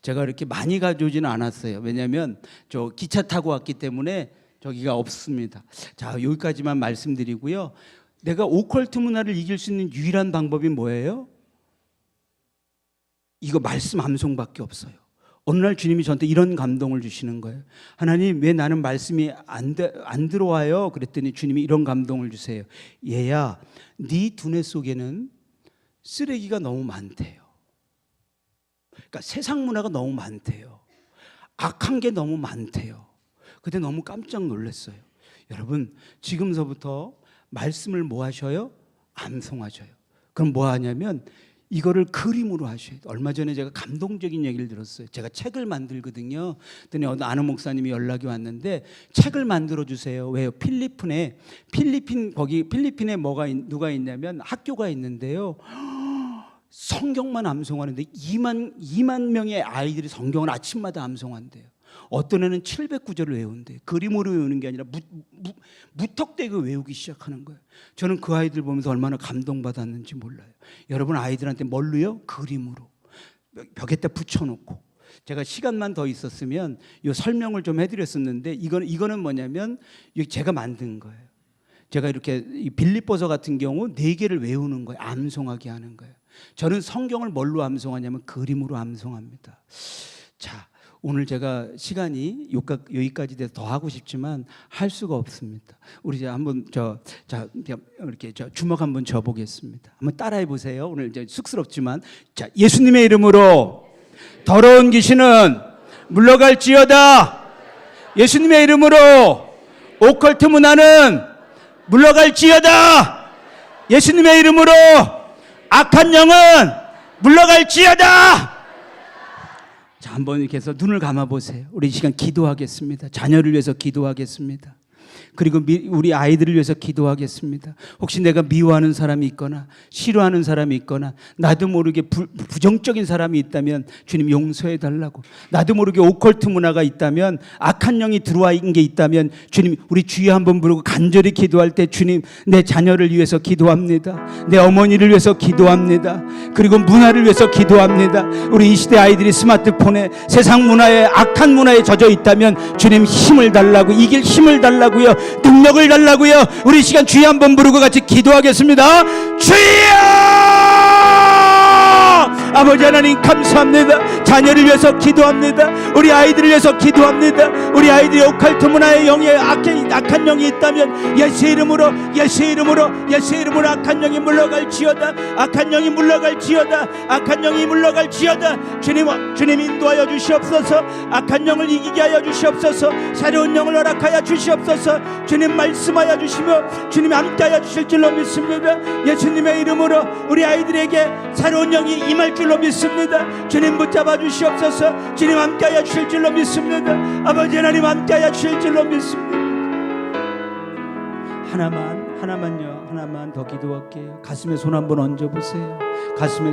제가 이렇게 많이 가져오지는 않았어요. 왜냐하면 저 기차 타고 왔기 때문에 저기가 없습니다. 자, 여기까지만 말씀드리고요. 내가 오컬트 문화를 이길 수 있는 유일한 방법이 뭐예요? 이거 말씀 암송밖에 없어요. 어느 날 주님이 저한테 이런 감동을 주시는 거예요. 하나님, 왜 나는 말씀이 안 들어와요? 그랬더니 주님이 이런 감동을 주세요. 얘야, 네 두뇌 속에는 쓰레기가 너무 많대요. 그러니까 세상 문화가 너무 많대요. 악한 게 너무 많대요. 그때 너무 깜짝 놀랐어요. 여러분, 지금서부터 말씀을 뭐 하셔요? 암송하셔요. 그럼 뭐 하냐면 이거를 그림으로 하셔야 돼요. 얼마 전에 제가 감동적인 얘기를 들었어요. 제가 책을 만들거든요. 그랬더니 아는 목사님이 연락이 왔는데 책을 만들어 주세요. 왜요? 필리핀에 누가 있냐면 학교가 있는데요. 성경만 암송하는데 2만 명의 아이들이 성경을 아침마다 암송한대요. 어떤 애는 700구절을 외운대요. 그림으로 외우는 게 아니라 무턱대고 외우기 시작하는 거예요. 저는 그 아이들 보면서 얼마나 감동받았는지 몰라요. 여러분 아이들한테 뭘로요? 그림으로 벽에다 붙여놓고. 제가 시간만 더 있었으면 이 설명을 좀 해드렸었는데 이거는 뭐냐면 제가 만든 거예요. 제가 이렇게 빌립보서 같은 경우 4개를 외우는 거예요. 암송하게 하는 거예요. 저는 성경을 뭘로 암송하냐면 그림으로 암송합니다. 자, 오늘 제가 시간이 여기까지 돼서 더 하고 싶지만 할 수가 없습니다. 우리 이제 한번 이렇게 주먹 한번 져보겠습니다. 한번 따라해 보세요. 오늘 이제 쑥스럽지만 자, 예수님의 이름으로 더러운 귀신은 물러갈지어다. 예수님의 이름으로 오컬트 문화는 물러갈지어다. 예수님의 이름으로 악한 영은 물러갈지어다. 자, 한번 이렇게 해서 눈을 감아 보세요. 우리 이 시간 기도하겠습니다. 자녀를 위해서 기도하겠습니다. 그리고 우리 아이들을 위해서 기도하겠습니다. 혹시 내가 미워하는 사람이 있거나 싫어하는 사람이 있거나 나도 모르게 부정적인 사람이 있다면 주님 용서해 달라고, 나도 모르게 오컬트 문화가 있다면 악한 영이 들어와 있는 게 있다면 주님 우리 주여 한번 부르고 간절히 기도할 때 주님 내 자녀를 위해서 기도합니다. 내 어머니를 위해서 기도합니다. 그리고 문화를 위해서 기도합니다. 우리 이 시대 아이들이 스마트폰에 세상 문화에 악한 문화에 젖어 있다면 주님 힘을 달라고, 이길 힘을 달라고요. 능력을 달라고요. 우리 시간 주여 한번 부르고 같이 기도하겠습니다. 주여! 아버지 하나님 감사합니다. 자녀를 위해서 기도합니다. 우리 아이들을 위해서 기도합니다. 우리 아이들이 오컬트 문화의 영에 악한 영이 있다면 예수의 이름으로 악한 영이 물러갈지어다. 악한 영이 물러갈지어다. 악한 영이 물러갈지어다. 주님 인도하여 주시옵소서. 악한 영을 이기게 하여 주시옵소서. 새로운 영을 허락하여 주시옵소서. 주님 말씀하여 주시며 주님 함께하여 주실 줄로 믿습니다. 예수님의 이름으로 우리 아이들에게 새로운 영이 임할 줄로 믿습니다. 주님 붙잡아 주시옵소서. 주님 함께하여 주실 줄로 믿습니다. 아버지 하나님 함께하여 주실 줄로 믿습니다. 하나만 더 기도할게요. 가슴에 손 한번 얹어보세요. 가슴에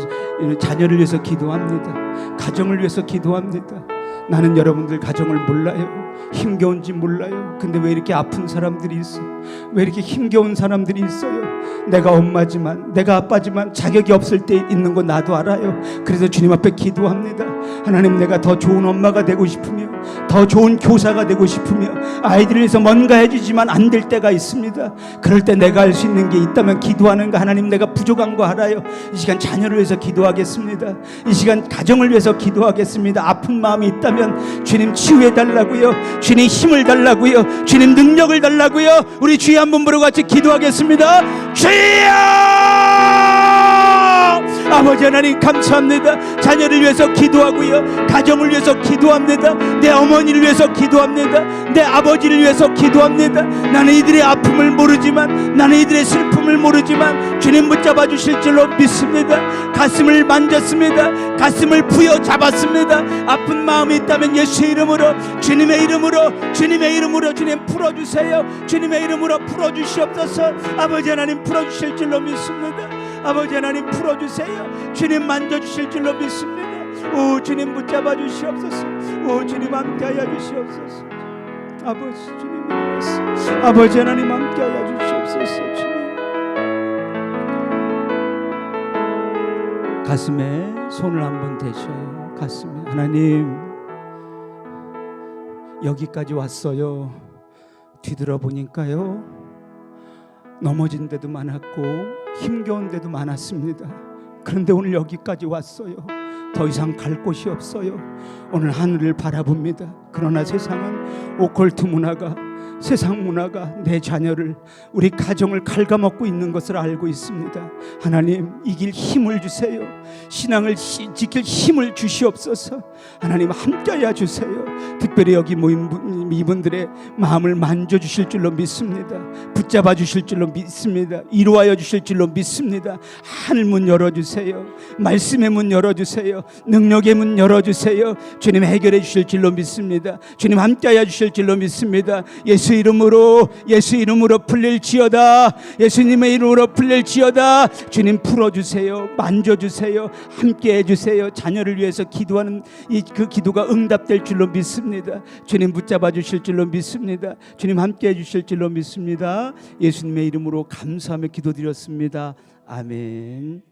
자녀를 위해서 기도합니다. 가정을 위해서 기도합니다. 나는 여러분들 가정을 몰라요. 힘겨운지 몰라요. 근데 왜 이렇게 아픈 사람들이 있어? 왜 이렇게 힘겨운 사람들이 있어요? 내가 엄마지만, 내가 아빠지만 자격이 없을 때 있는 거 나도 알아요. 그래서 주님 앞에 기도합니다. 하나님, 내가 더 좋은 엄마가 되고 싶으며 더 좋은 교사가 되고 싶으며 아이들을 위해서 뭔가 해주지만 안 될 때가 있습니다. 그럴 때 내가 할 수 있는 게 있다면 기도하는 거, 하나님 내가 부족한 거 알아요. 이 시간 자녀를 위해서 기도하겠습니다. 이 시간 가정을 위해서 기도하겠습니다. 아픈 마음이 있다면 주님 치유해 달라고요. 주님 힘을 달라고요. 주님 능력을 달라고요. 우리 주여 한번 부르고 같이 기도하겠습니다. 주여! 아버지 하나님 감사합니다. 자녀를 위해서 기도하고요. 가정을 위해서 기도합니다. 내 어머니를 위해서 기도합니다. 내 아버지를 위해서 기도합니다. 나는 이들의 아픔을 모르지만, 나는 이들의 슬픔을 모르지만 주님 붙잡아 주실 줄로 믿습니다. 가슴을 만졌습니다. 가슴을 부여잡았습니다. 아픈 마음이 있다면 예수의 이름으로, 주님의 이름으로, 주님의 이름으로 주님 풀어주세요. 주님의 이름으로 풀어주시옵소서. 아버지 하나님 풀어주실 줄로 믿습니다. 아버지 하나님 풀어주세요. 주님 만져주실 줄로 믿습니다. 오 주님 붙잡아 주시옵소서. 오 주님 함께하여 주시옵소서. 아버지 주님 믿습니다. 아버지 하나님 함께하여 주시옵소서. 주님 가슴에 손을 한번 대셔요. 가슴에. 하나님 여기까지 왔어요. 뒤돌아보니까요 넘어진 데도 많았고 힘겨운 데도 많았습니다. 그런데 오늘 여기까지 왔어요. 더 이상 갈 곳이 없어요. 오늘 하늘을 바라봅니다. 그러나 세상은 오컬트 문화가, 세상 문화가 내 자녀를, 우리 가정을 갉아먹고 있는 것을 알고 있습니다. 하나님 이길 힘을 주세요. 신앙을 지킬 힘을 주시옵소서. 하나님 함께하여 주세요. 특별히 여기 모인 이분들의 마음을 만져주실 줄로 믿습니다. 붙잡아 주실 줄로 믿습니다. 이루하여 주실 줄로 믿습니다. 하늘 문 열어주세요. 말씀의 문 열어주세요. 능력의 문 열어주세요. 주님 해결해 주실 줄로 믿습니다. 주님 함께하여 주실 줄로 믿습니다. 예수 예수 이름으로 풀릴지어다. 예수님의 이름으로 풀릴지어다. 주님 풀어주세요. 만져주세요. 함께 해주세요. 자녀를 위해서 기도하는 그 기도가 응답될 줄로 믿습니다. 주님 붙잡아 주실 줄로 믿습니다. 주님 함께 해주실 줄로 믿습니다. 예수님의 이름으로 감사하며 기도드렸습니다. 아멘.